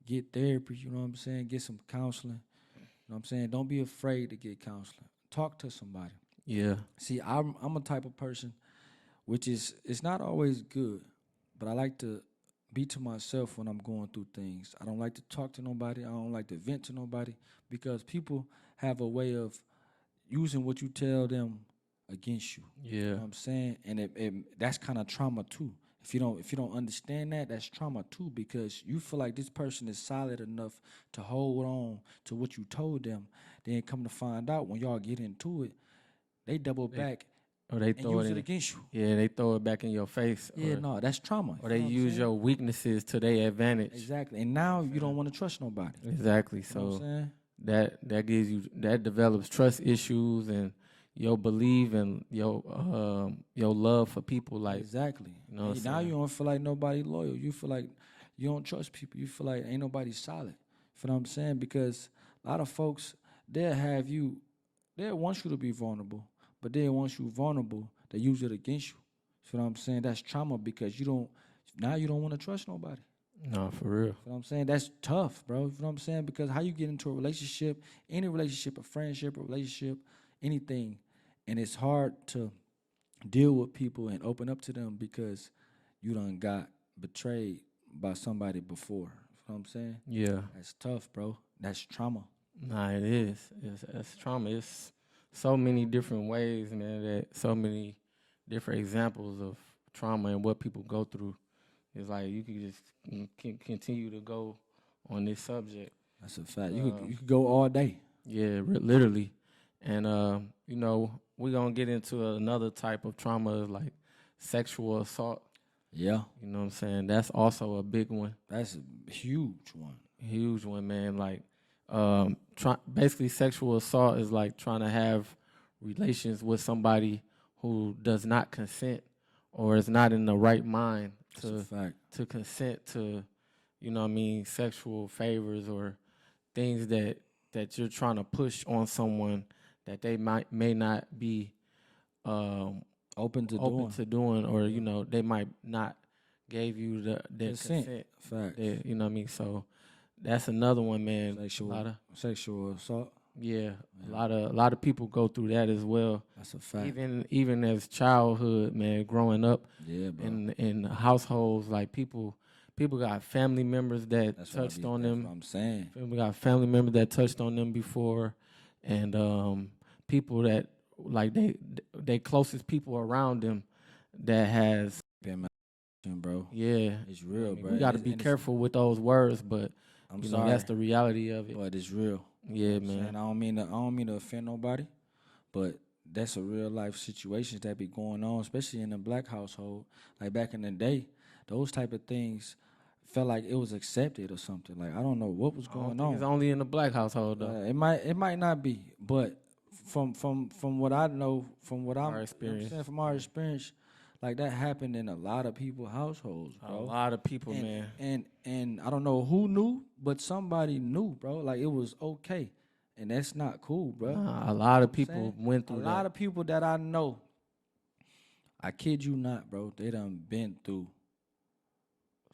Get therapy, you know what I'm saying? Get some counseling. You know what I'm saying? Don't be afraid to get counseling. Talk to somebody. Yeah. See, I'm a type of person, which is, it's not always good, but I like to be to myself when I'm going through things. I don't like to talk to nobody. I don't like to vent to nobody because people have a way of using what you tell them against you. Yeah. You know what I'm saying? And that's kind of trauma too. If you don't understand that, that's trauma too, because you feel like this person is solid enough to hold on to what you told them. Then come to find out when y'all get into it, they double back or they throw use it against you. Yeah, they throw it back in your face. Yeah, no, that's trauma. Or they use your weaknesses to their advantage. Exactly. And now you don't want to trust nobody. Exactly. You know what I'm saying? that gives you, that develops trust issues and your belief and your love for people. Like, exactly. You know now you don't feel like nobody loyal. You feel like you don't trust people. You feel like ain't nobody solid. You know what I'm saying? Because a lot of folks, they'll want you to be vulnerable, but then once you're vulnerable, they use it against you. You know what I'm saying? That's trauma because you don't want to trust nobody. No, for real. You know what I'm saying? That's tough, bro. You know what I'm saying? Because how you get into a relationship, any relationship, a friendship, a relationship, anything, and it's hard to deal with people and open up to them because you done got betrayed by somebody before. You know what I'm saying? Yeah. That's tough, bro. That's trauma. Nah, it is. It's trauma. It's so many different ways, man, that so many different examples of trauma and what people go through. It's like you can just continue to go on this subject. That's a fact. You could go all day. Yeah, literally. And, we're going to get into another type of trauma, like sexual assault. Yeah, You know what I'm saying? That's also a big one. that's a huge one. Huge one, man. Like, basically, sexual assault is like trying to have relations with somebody who does not consent or is not in the right mind That's a fact. to consent to, you know what I mean, sexual favors or things that you're trying to push on someone that they may not be um, Open to open doing to doing, or you know they might not gave you their consent. Facts. You know what I mean? So that's another one, man. Sexual assault. Yeah, a lot of people go through that as well. That's a fact. Even as childhood, man, growing up Yeah, bro. in households, like people got family members that touched on them. That's what I'm saying. We got family members that touched on them before, and people that like they closest people around them that has Been bro. yeah. It's real, bro. We got to be careful with those words, but I'm you sorry. know that's the reality of it. But it's real. Yeah, You know what I'm man. saying? I don't mean to offend nobody, but that's a real life situations that be going on, especially in a black household. Like back in the day, those type of things felt like it was accepted or something. Like I don't know what was I don't going think on. it's only in the black household though. It might not be, but from what I know, from what I'm, experience. saying, from our experience, like that happened in a lot of people's households, bro. A lot of people, man. And I don't know who knew, but somebody knew, bro. Like it was okay, and that's not cool, bro. A lot of people went through that. A lot of people that I know, I kid you not, bro. They done been through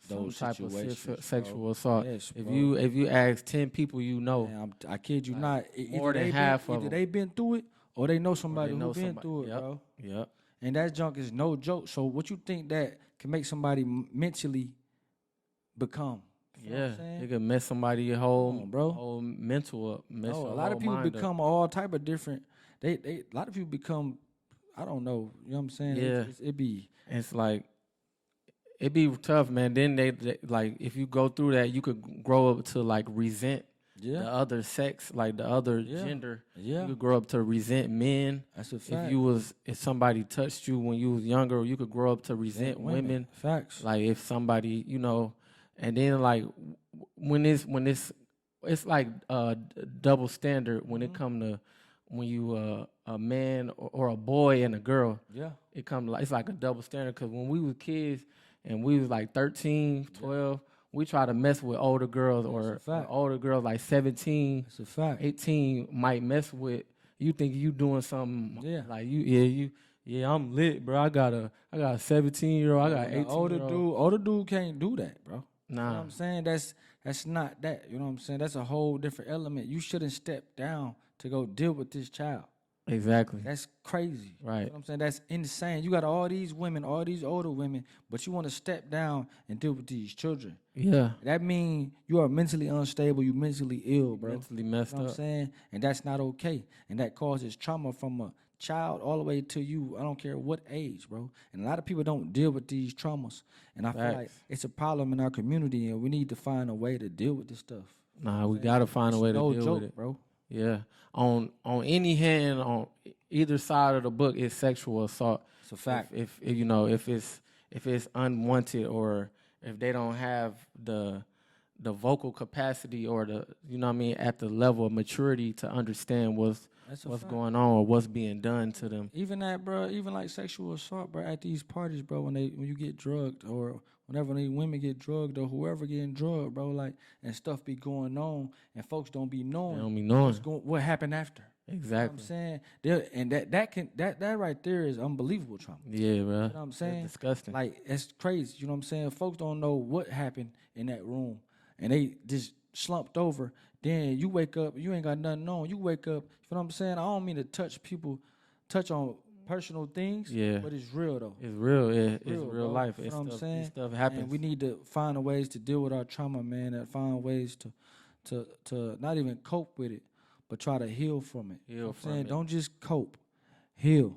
those type situations, of sexual assault. Yes, if bro. you ask 10 people you know, man, I kid you not, more than half of either them. they been through it or they know somebody who been through it, yep, bro. Yep. And that junk is no joke. So what you think that can make somebody mentally become? You know what I'm saying? It can mess somebody whole mental up. A lot of people become all type of different. They a lot of people become, I don't know. You know what I'm saying? Yeah. It's like it be tough, man. Then they like if you go through that, you could grow up to like resent the other sex, like the other gender. Yeah. You could grow up to resent men. That's a fact. If somebody touched you when you was younger, you could grow up to resent women. Facts. Like if somebody, you know, and then like when it's like double standard when it come to when you a man or a boy and a girl. Yeah. It's like a double standard because when we was kids and we was like 13, 12, we try to mess with older girls or older girls like 17, That's a fact. 18 might mess with. You think you doing something like I'm lit, bro. I got a 17-year-old, I got 18. Older dude can't do that, bro. Nah. You know what I'm saying? That's not that. You know what I'm saying? That's a whole different element. You shouldn't step down to go deal with this child. Exactly. That's crazy. Right. You know what I'm saying? That's insane. You got all these women, all these older women, but you want to step down and deal with these children. Yeah. That means you are mentally unstable, you mentally ill, bro. Mentally messed you know up. What I'm saying? And that's not okay. And that causes trauma from a child all the way to you. I don't care what age, bro. And a lot of people don't deal with these traumas. And I feel like it's a problem in our community, and we need to find a way to deal with this stuff. Nah, we gotta find a way to deal with it, bro. Yeah. On any hand, on either side of the book, is sexual assault. It's a fact. If you know, if it's unwanted or if they don't have the vocal capacity or the, you know what I mean, at the level of maturity to understand what's going on or what's being done to them. Even that, bro, even like sexual assault, bro, at these parties, bro, when you get drugged or whenever these women get drugged or whoever getting drugged, bro, like, and stuff be going on and folks don't be knowing. They don't be knowing. What happened after. Exactly. You know what I'm saying? That right there is unbelievable trauma. Yeah, bro. You know what I'm saying? It's disgusting. Like, it's crazy. You know what I'm saying? Folks don't know what happened in that room and they just slumped over. Then you wake up, you ain't got nothing on. You wake up, you know what I'm saying? I don't mean to touch on personal things, but it's real though. It's real. It's real life. You know what I'm saying? Stuff happens. And we need to find ways to deal with our trauma, man, and find ways to not even cope with it, but try to heal from it. You know what I'm saying? Don't just cope. Heal.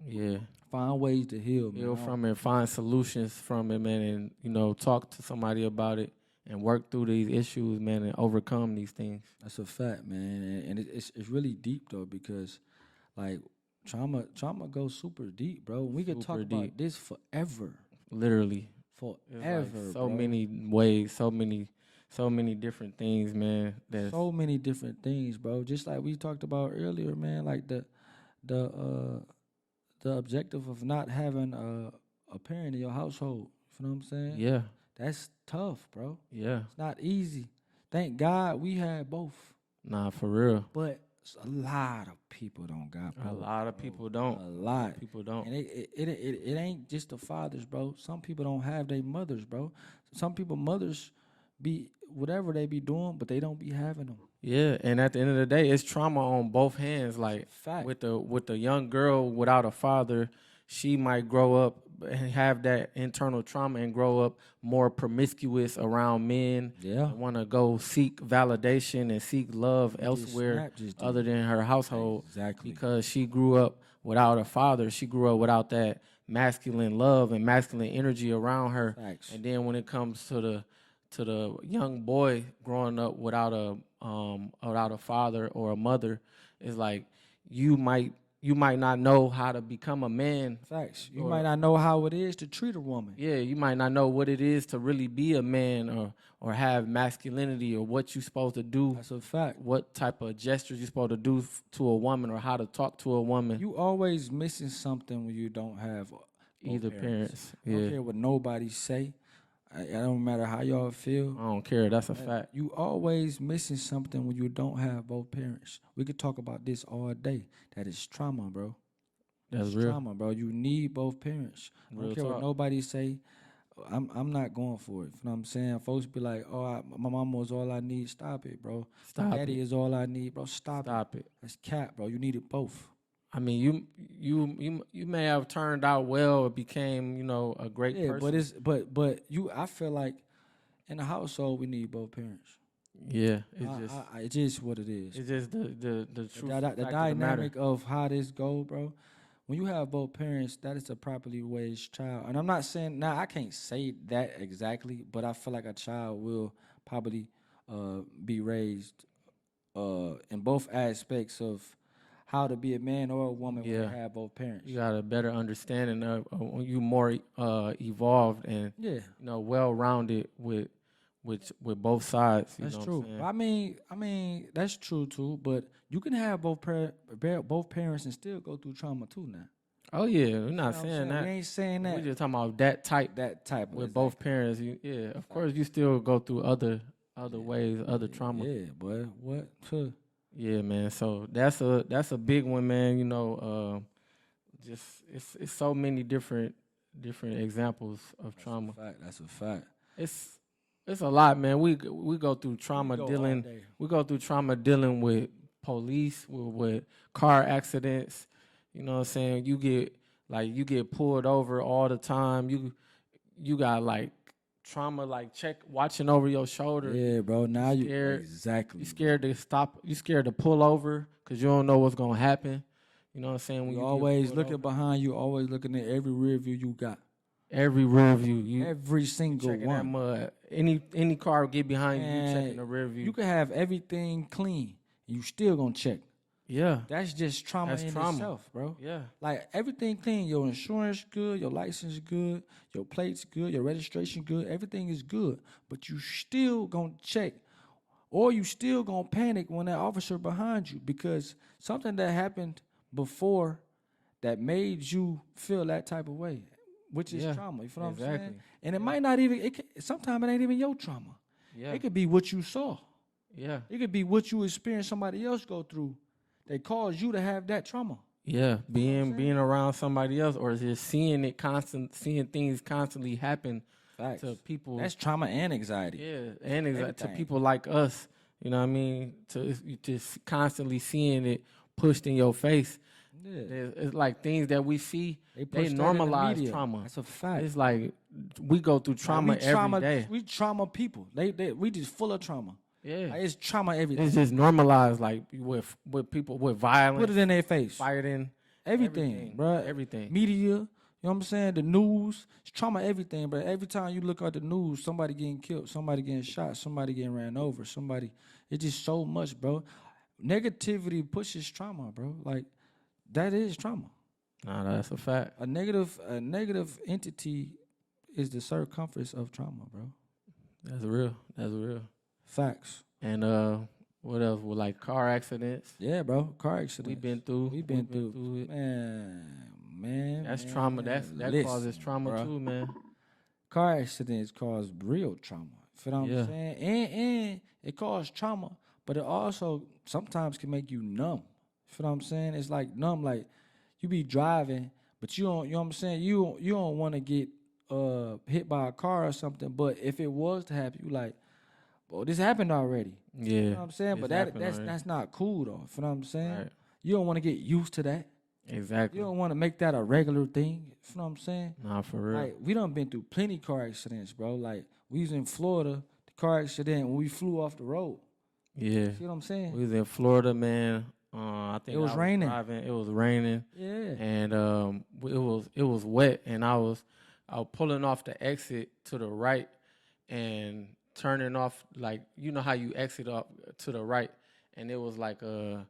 Yeah. Find ways to heal, man. Heal from it, find solutions from it, man, and, you know, talk to somebody about it and work through these issues, man, and overcome these things. That's a fact, man. And it's really deep, though, because, like, trauma goes super deep, bro. We could talk about this forever. Literally. It's forever, like so bro. many ways, so many different things, man. That's So many different things, bro. Just like we talked about earlier, man. Like the uh the objective of not having a parent in your household. You know what I'm saying? yeah, That's tough, bro. yeah. It's not easy. Thank God we had both, Nah, for real. but a lot of people don't got both. A lot of bro. people don't. A lot. People don't. And it ain't just the fathers, bro. Some people don't have their mothers, bro. Some people mothers be whatever they be doing, but they don't be having them. Yeah, and at the end of the day, it's trauma on both hands. Like Fact. with the young girl without a father, she might grow up and have that internal trauma and grow up more promiscuous around men. Yeah. And want to go seek validation and seek love elsewhere snap just did. other than her household. Exactly. Because she grew up without a father. She grew up without that masculine love and masculine energy around her. Facts. And then when it comes to the young boy growing up without a father or a mother, it's like you might not know how to become a man. Facts. You might not know how it is to treat a woman. Yeah, you might not know what it is to really be a man or have masculinity or what you're supposed to do. That's a fact. What type of gestures you're supposed to do to a woman or how to talk to a woman. You always missing something when you don't have Either parents. I don't care what nobody say. I don't matter how y'all feel. I don't care. That's a fact. You always missing something when you don't have both parents. We could talk about this all day. That is trauma, bro. That's It's real. trauma, bro. You need both parents. I Real don't care talk. what nobody say. I'm not going for it. You know what I'm saying? Folks be like, oh, my mama was all I need. Stop it, bro. Stop My daddy it. is all I need, bro. Stop it. That's cap, bro. You need it both. I mean, you may have turned out well or became, a great person. But I feel like in the household we need both parents. Yeah, It's just what it is. it's just the truth. The dynamic of how this go, bro. When you have both parents, that is a properly raised child. And I'm not saying now I can't say that exactly, but I feel like a child will probably be raised in both aspects of how to be a man or a woman when you have both parents. You got a better understanding of you more evolved and well-rounded with both sides. That's true. I mean that's true too. But you can have both parents and still go through trauma too. Now. Oh yeah, we're not saying that. We ain't saying that. We're just talking about that type. With both parents. Of course you still go through other ways, other trauma. Yeah, boy. What? Yeah, man. So that's a big one, man. Just it's so many different examples of trauma. That's a fact. It's a lot, man. We go through trauma dealing. We go through trauma dealing with police, with car accidents. You know what I'm saying? You get pulled over all the time. You got like trauma, like watching over your shoulder. Yeah, bro. Now you scared. Exactly. You scared to stop. You scared to pull over because you don't know what's gonna happen. You know what I'm saying? When you always looking behind you, always looking at every rear view you got. Every rear view, every single checking one. That mud. Any car get behind you, you checking the rear view. You can have everything clean, and you still gonna check. Yeah, that's just trauma itself, bro. Yeah, like everything clean. Your insurance good, your license good, your plates good, your registration good. Everything is good, but you still gonna check, or you still gonna panic when that officer behind you because something that happened before that made you feel that type of way. Which is trauma, you feel what I'm saying? And it might not even, sometimes it ain't even your trauma. Yeah. It could be what you saw. Yeah. It could be what you experienced somebody else go through that caused you to have that trauma. Yeah, being around somebody else or just seeing things constantly happen to people. That's trauma and anxiety. Yeah, and anxiety to people like us. You know what I mean? To just constantly seeing it pushed in your face. Yeah. It's like things that we see, they normalize trauma. That's a fact. It's like we go through trauma every day. We trauma people. We just full of trauma. Yeah. Like it's trauma every day. It's just normalized like with people with violence. Put it in their face. Fighting. Everything, bro. Everything. Media. You know what I'm saying? The news. It's trauma everything, but every time you look at the news, somebody getting killed, somebody getting shot, somebody getting ran over, it's just so much, bro. Negativity pushes trauma, bro. Like that is trauma. Nah, that's a fact. A negative entity is the circumference of trauma, bro. That's real. That's real. Facts. And what else? With like car accidents, Yeah, bro. Car accidents. we've been through. We've been through it. Man. That's man, trauma. That listen, causes trauma bruh. too, man. Car accidents cause real trauma. You know what Yeah. I'm saying? And it causes trauma, but it also sometimes can make you numb. You know what I'm saying? It's like numb, like you be driving, but you don't, you know what I'm saying? You don't want to get hit by a car or something, but if it was to happen, you like, well, this happened already. Yeah. You know what I'm saying? But it's happened that's already. that's not cool though. You know what I'm saying? Right. You don't want to get used to that. Exactly. You don't want to make that a regular thing. You know what I'm saying? Nah, for real. Like we done been through plenty car accidents, bro. Like we was in Florida, the car accident when we flew off the road. Yeah. See what I'm saying? We was in Florida, man. I think It was I raining. Driving. It was raining, Yeah. and it was wet, and I was pulling off the exit to the right, and turning off, like, you know how you exit up to the right, and it was like a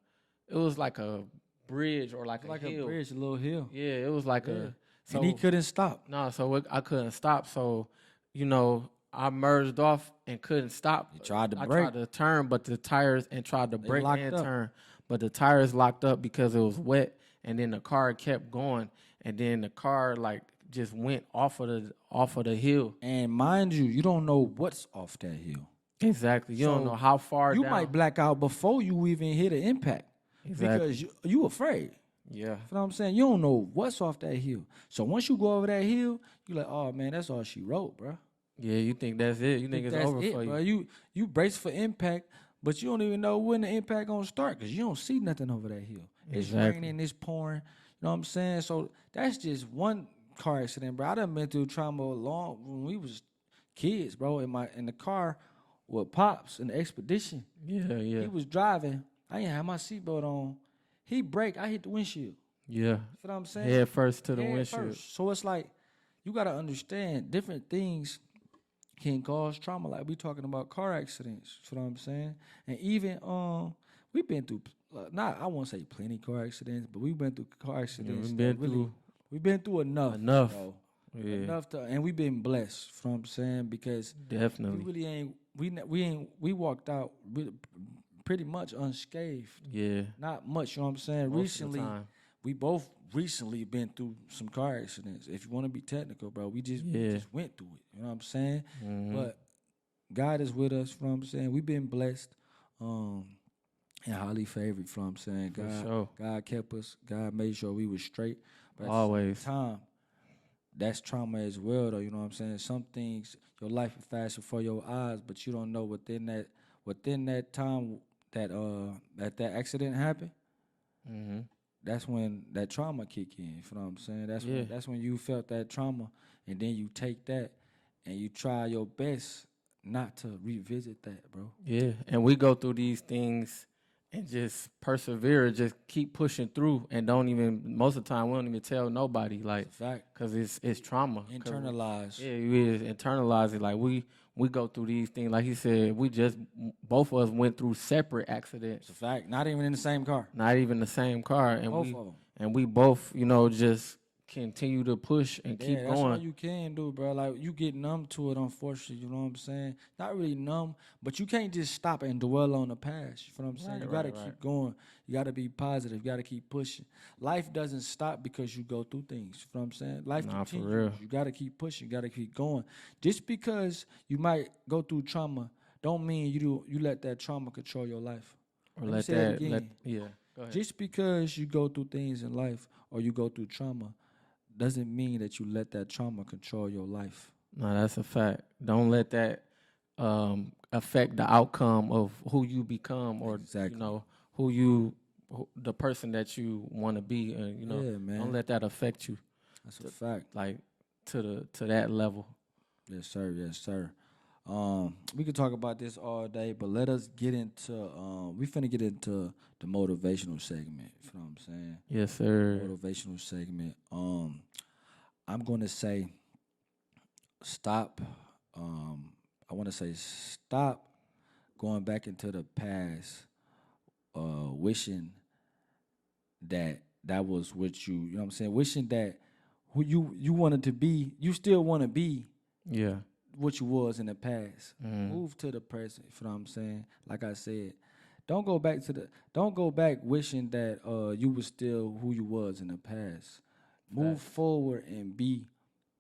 bridge or like a hill. a bridge, a little hill. Yeah, it was like Yeah. a. So And he couldn't stop. no, I couldn't stop. So, you know, I merged off and couldn't stop. He tried to I brake. tried to turn, but the tires and tried to brake locked and up. turn, but the tires locked up because it was wet, and then the car kept going, and then the car like just went off of the hill. And mind you, you don't know what's off that hill. Exactly. You don't So know how far You down. might black out before you even hit an impact. Exactly. Because you afraid. Yeah. You know what I'm saying? You don't know what's off that hill. So once you go over that hill, you're like, oh man, that's all she wrote, bro. Yeah, you think that's it. You think it's That's over it, for bro. you. You brace for impact, but you don't even know when the impact gonna start because you don't see nothing over that hill. It's Exactly. raining, it's pouring. You know what I'm saying? So that's just one car accident, bro. I done been through trauma long when we was kids, bro. In the car with pops in the expedition. Yeah, yeah. He was driving. I didn't have my seatbelt on. He braked. I hit the windshield. Yeah. You know what I'm saying? Head first to the Head windshield. first. So it's like you gotta understand different things can cause trauma. Like we talking about car accidents. You know what I'm saying? And even we've been through not I won't say plenty car accidents, but we've been through car accidents. we've that been we've been through enough. Enough. Bro. Yeah. Enough to, and we've been blessed. You know what I'm saying? Because Definitely. we really ain't we walked out pretty much unscathed. Yeah. Not much, you know what I'm saying? Most of the Recently, time. we both recently been through some car accidents. If you want to be technical, bro, we just went through it. You know what I'm saying? Mhm. But God is with us, you know what I'm saying? We've been blessed and highly favored, you know what I'm saying? For sure. God kept us. God made sure we was straight. But at Always. the same time, that's trauma as well, though, you know what I'm saying? Some things, your life is flashing before your eyes, but you don't know within that time that accident happened, Mm-hmm. that's when that trauma kick in. You know what I'm saying? Yeah. That's when you felt that trauma, and then you take that and you try your best not to revisit that, bro. Yeah, and we go through these things and just persevere, just keep pushing through, and don't even, most of the time, we don't even tell nobody, like, It's a fact. because it's trauma. 'Cause Internalized. Yeah, you internalize it. Like, we go through these things. Like he said, both of us went through separate accidents, It's a fact. Not even in the same car. not even the same car, and Both of them. we both, just continue to push and keep That's all going. you can do, bro. Like you get numb to it, unfortunately. You know what I'm saying? Not really numb, but you can't just stop and dwell on the past. You know what I'm saying? Right, You gotta right. keep going. You gotta be positive. You gotta keep pushing. Life doesn't stop because you go through things. You know what I'm saying? Life Nah, for continues. real. You gotta keep pushing. You gotta keep going. Just because you might go through trauma, don't mean you let that trauma control your life. Or Let me let say that that, again. go ahead. Just because you go through things in life or you go through trauma doesn't mean that you let that trauma control your life. No, that's a fact. Don't let that affect the outcome of who you become, or Exactly. the person that you want to be. Yeah, man. Don't let that affect you, That's a fact. like to that level. Yes, sir. Yes, sir. We could talk about this all day, but let us get into we finna get into the motivational segment. You know what I'm saying? Yes, sir. Motivational segment. I'm gonna say stop. I wanna say stop going back into the past, wishing that was what you know what I'm saying? Wishing that who you wanted to be, you still wanna be Yeah. what you was in the past. Mm. Move to the present. You know what I'm saying? Like I said, don't go back wishing that you was still who you was in the past. Move Facts. forward and be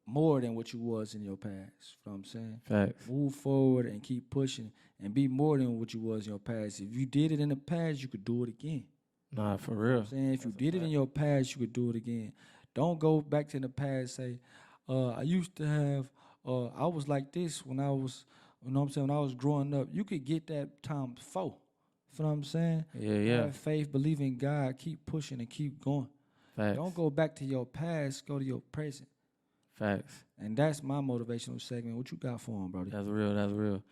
more than what you was in your past. You know what I'm saying? Facts. Move forward and keep pushing and be more than what you was in your past. If you did it in the past, you could do it again. Nah, for real. I'm saying if you did it in your past, you could do it again. Don't go back to the past. Say, I used to have. I was like this when I was. You know what I'm saying? When I was growing up, you could get that times 4. You know what I'm saying? Yeah. Have faith, believe in God, keep pushing and keep going. Facts. Don't go back to your past. Go to your present. Facts. And that's my motivational segment. What you got for him, brody? That's real.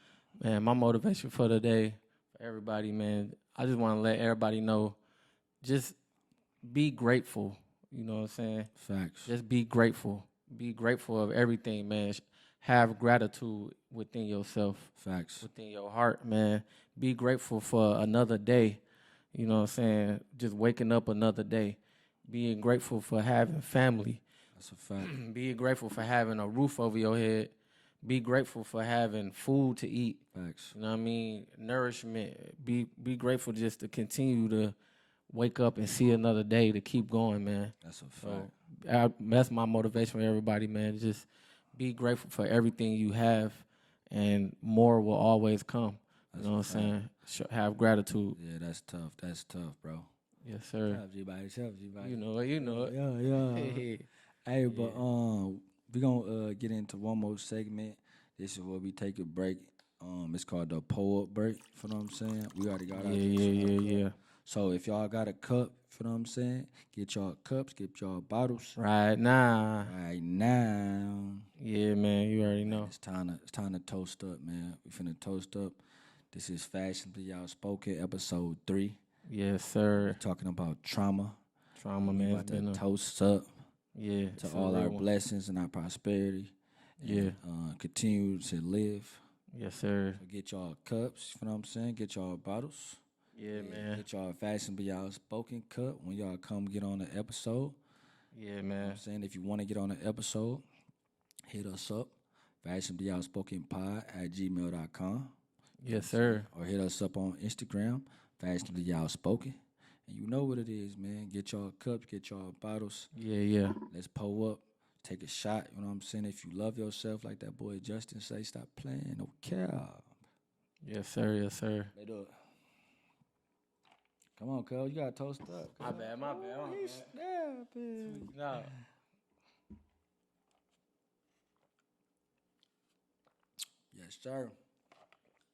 Man, my motivation for the day, for everybody, man, I just want to let everybody know, just be grateful. You know what I'm saying? Facts. Just be grateful. Be grateful of everything, man. Have gratitude within yourself. Facts. Within your heart, man. Be grateful for another day. You know what I'm saying? Just waking up another day. Being grateful for having family. That's a fact. Be grateful for having a roof over your head. Be grateful for having food to eat. Facts. You know what I mean? Nourishment. Be grateful just to continue to wake up and see another day, to keep going, man. That's a fact. So that's my motivation for everybody, man. Just be grateful for everything you have, and more will always come. That's you know what I'm saying? Have gratitude. Yeah, that's tough. That's tough, bro. Yes, sir. Tough, G-body. You know it. Yeah. Hey, but we gonna get into one more segment. This is where we take a break. It's called the pull-up break. You know what I'm saying? We already got our Yeah. So if y'all got a cup, you know what I'm saying? Get y'all cups, get y'all bottles. Right now. Yeah, man. You already know. It's time to toast up, man. We finna toast up. This is Fashionably Outspoken, episode 3. Yes, sir. Talking about trauma. Trauma, We man. about to toast up to all our one. blessings and our prosperity. Yeah. And, continue to live. Yes, sir. So get y'all cups, you know what I'm saying? Get y'all bottles. Yeah, man. Get y'all Fashionably Outspoken cup when y'all come get on the episode. Yeah, You know what man. I'm saying? If you want to get on the episode, hit us up. fashionablyoutspokenpod@gmail.com. Yes, sir. Or hit us up on Instagram, Fashionably Outspoken. And you know what it is, man. Get y'all cups, get y'all bottles. Yeah. Let's pull up, take a shot. You know what I'm saying? If you love yourself, like that boy Justin say, stop playing, no cap. Yes, sir. Yes, sir. They do it. Come on, cuz. You got to toast up. My bad. He's snapping. No. Yes, sir.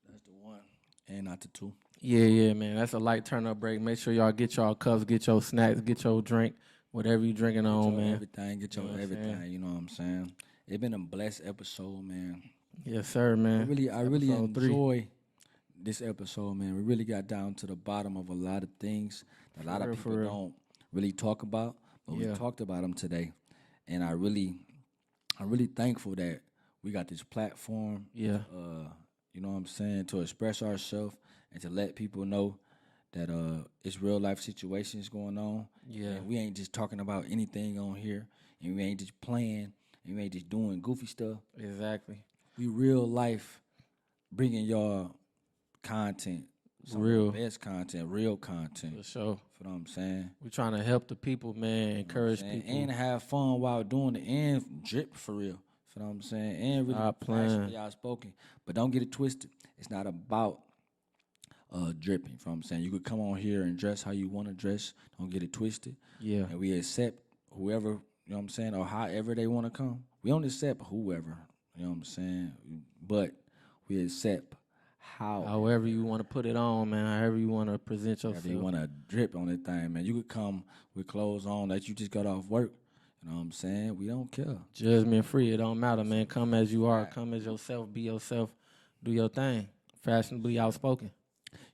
That's the one. And not the 2. Yeah, man. That's a light turn up break. Make sure y'all get y'all cups, get your snacks, get your drink, whatever you drinking on, man. Everything, get your You know what I'm everything. saying? You know what I'm saying? It's been a blessed episode, man. Yes, sir, man. I really Episode 3. enjoy this episode, man. We really got down to the bottom of a lot of things that a lot of people don't really talk about, but we talked about them today. And I'm really thankful that we got this platform. Yeah. You know what I'm saying? To express ourselves and to let people know that it's real life situations going on. Yeah. And we ain't just talking about anything on here, and we ain't just playing, and we ain't just doing goofy stuff. Exactly. We real life bringing y'all content, some of the best content, real content. For sure. You know what I'm saying? We're trying to help the people, man, encourage people. And have fun while doing it, and drip for real. You know what I'm saying? And really Fashionably Outspoken. But don't get it twisted. It's not about dripping. You know what I'm saying? You could come on here and dress how you want to dress. Don't get it twisted. Yeah. And we accept whoever, you know what I'm saying, or however they want to come. We don't accept whoever, you know what I'm saying? But we accept however you want to put it on, man. However you want to present yourself. However you want to drip on that thing, man. You could come with clothes on that you just got off work. You know what I'm saying? We don't care. Judgment free. It don't matter, man. Come as you are. Come as yourself. Be yourself. Do your thing. Fashionably outspoken.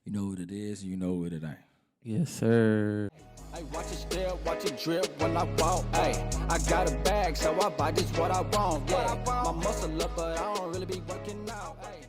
You know what it is. You know what it ain't. Yes, sir. Hey, watch it stare, watch it drip when I walk. Hey, I got a bag, so I buy just what I want. Yeah, my muscle up, but I don't really be working out. Hey.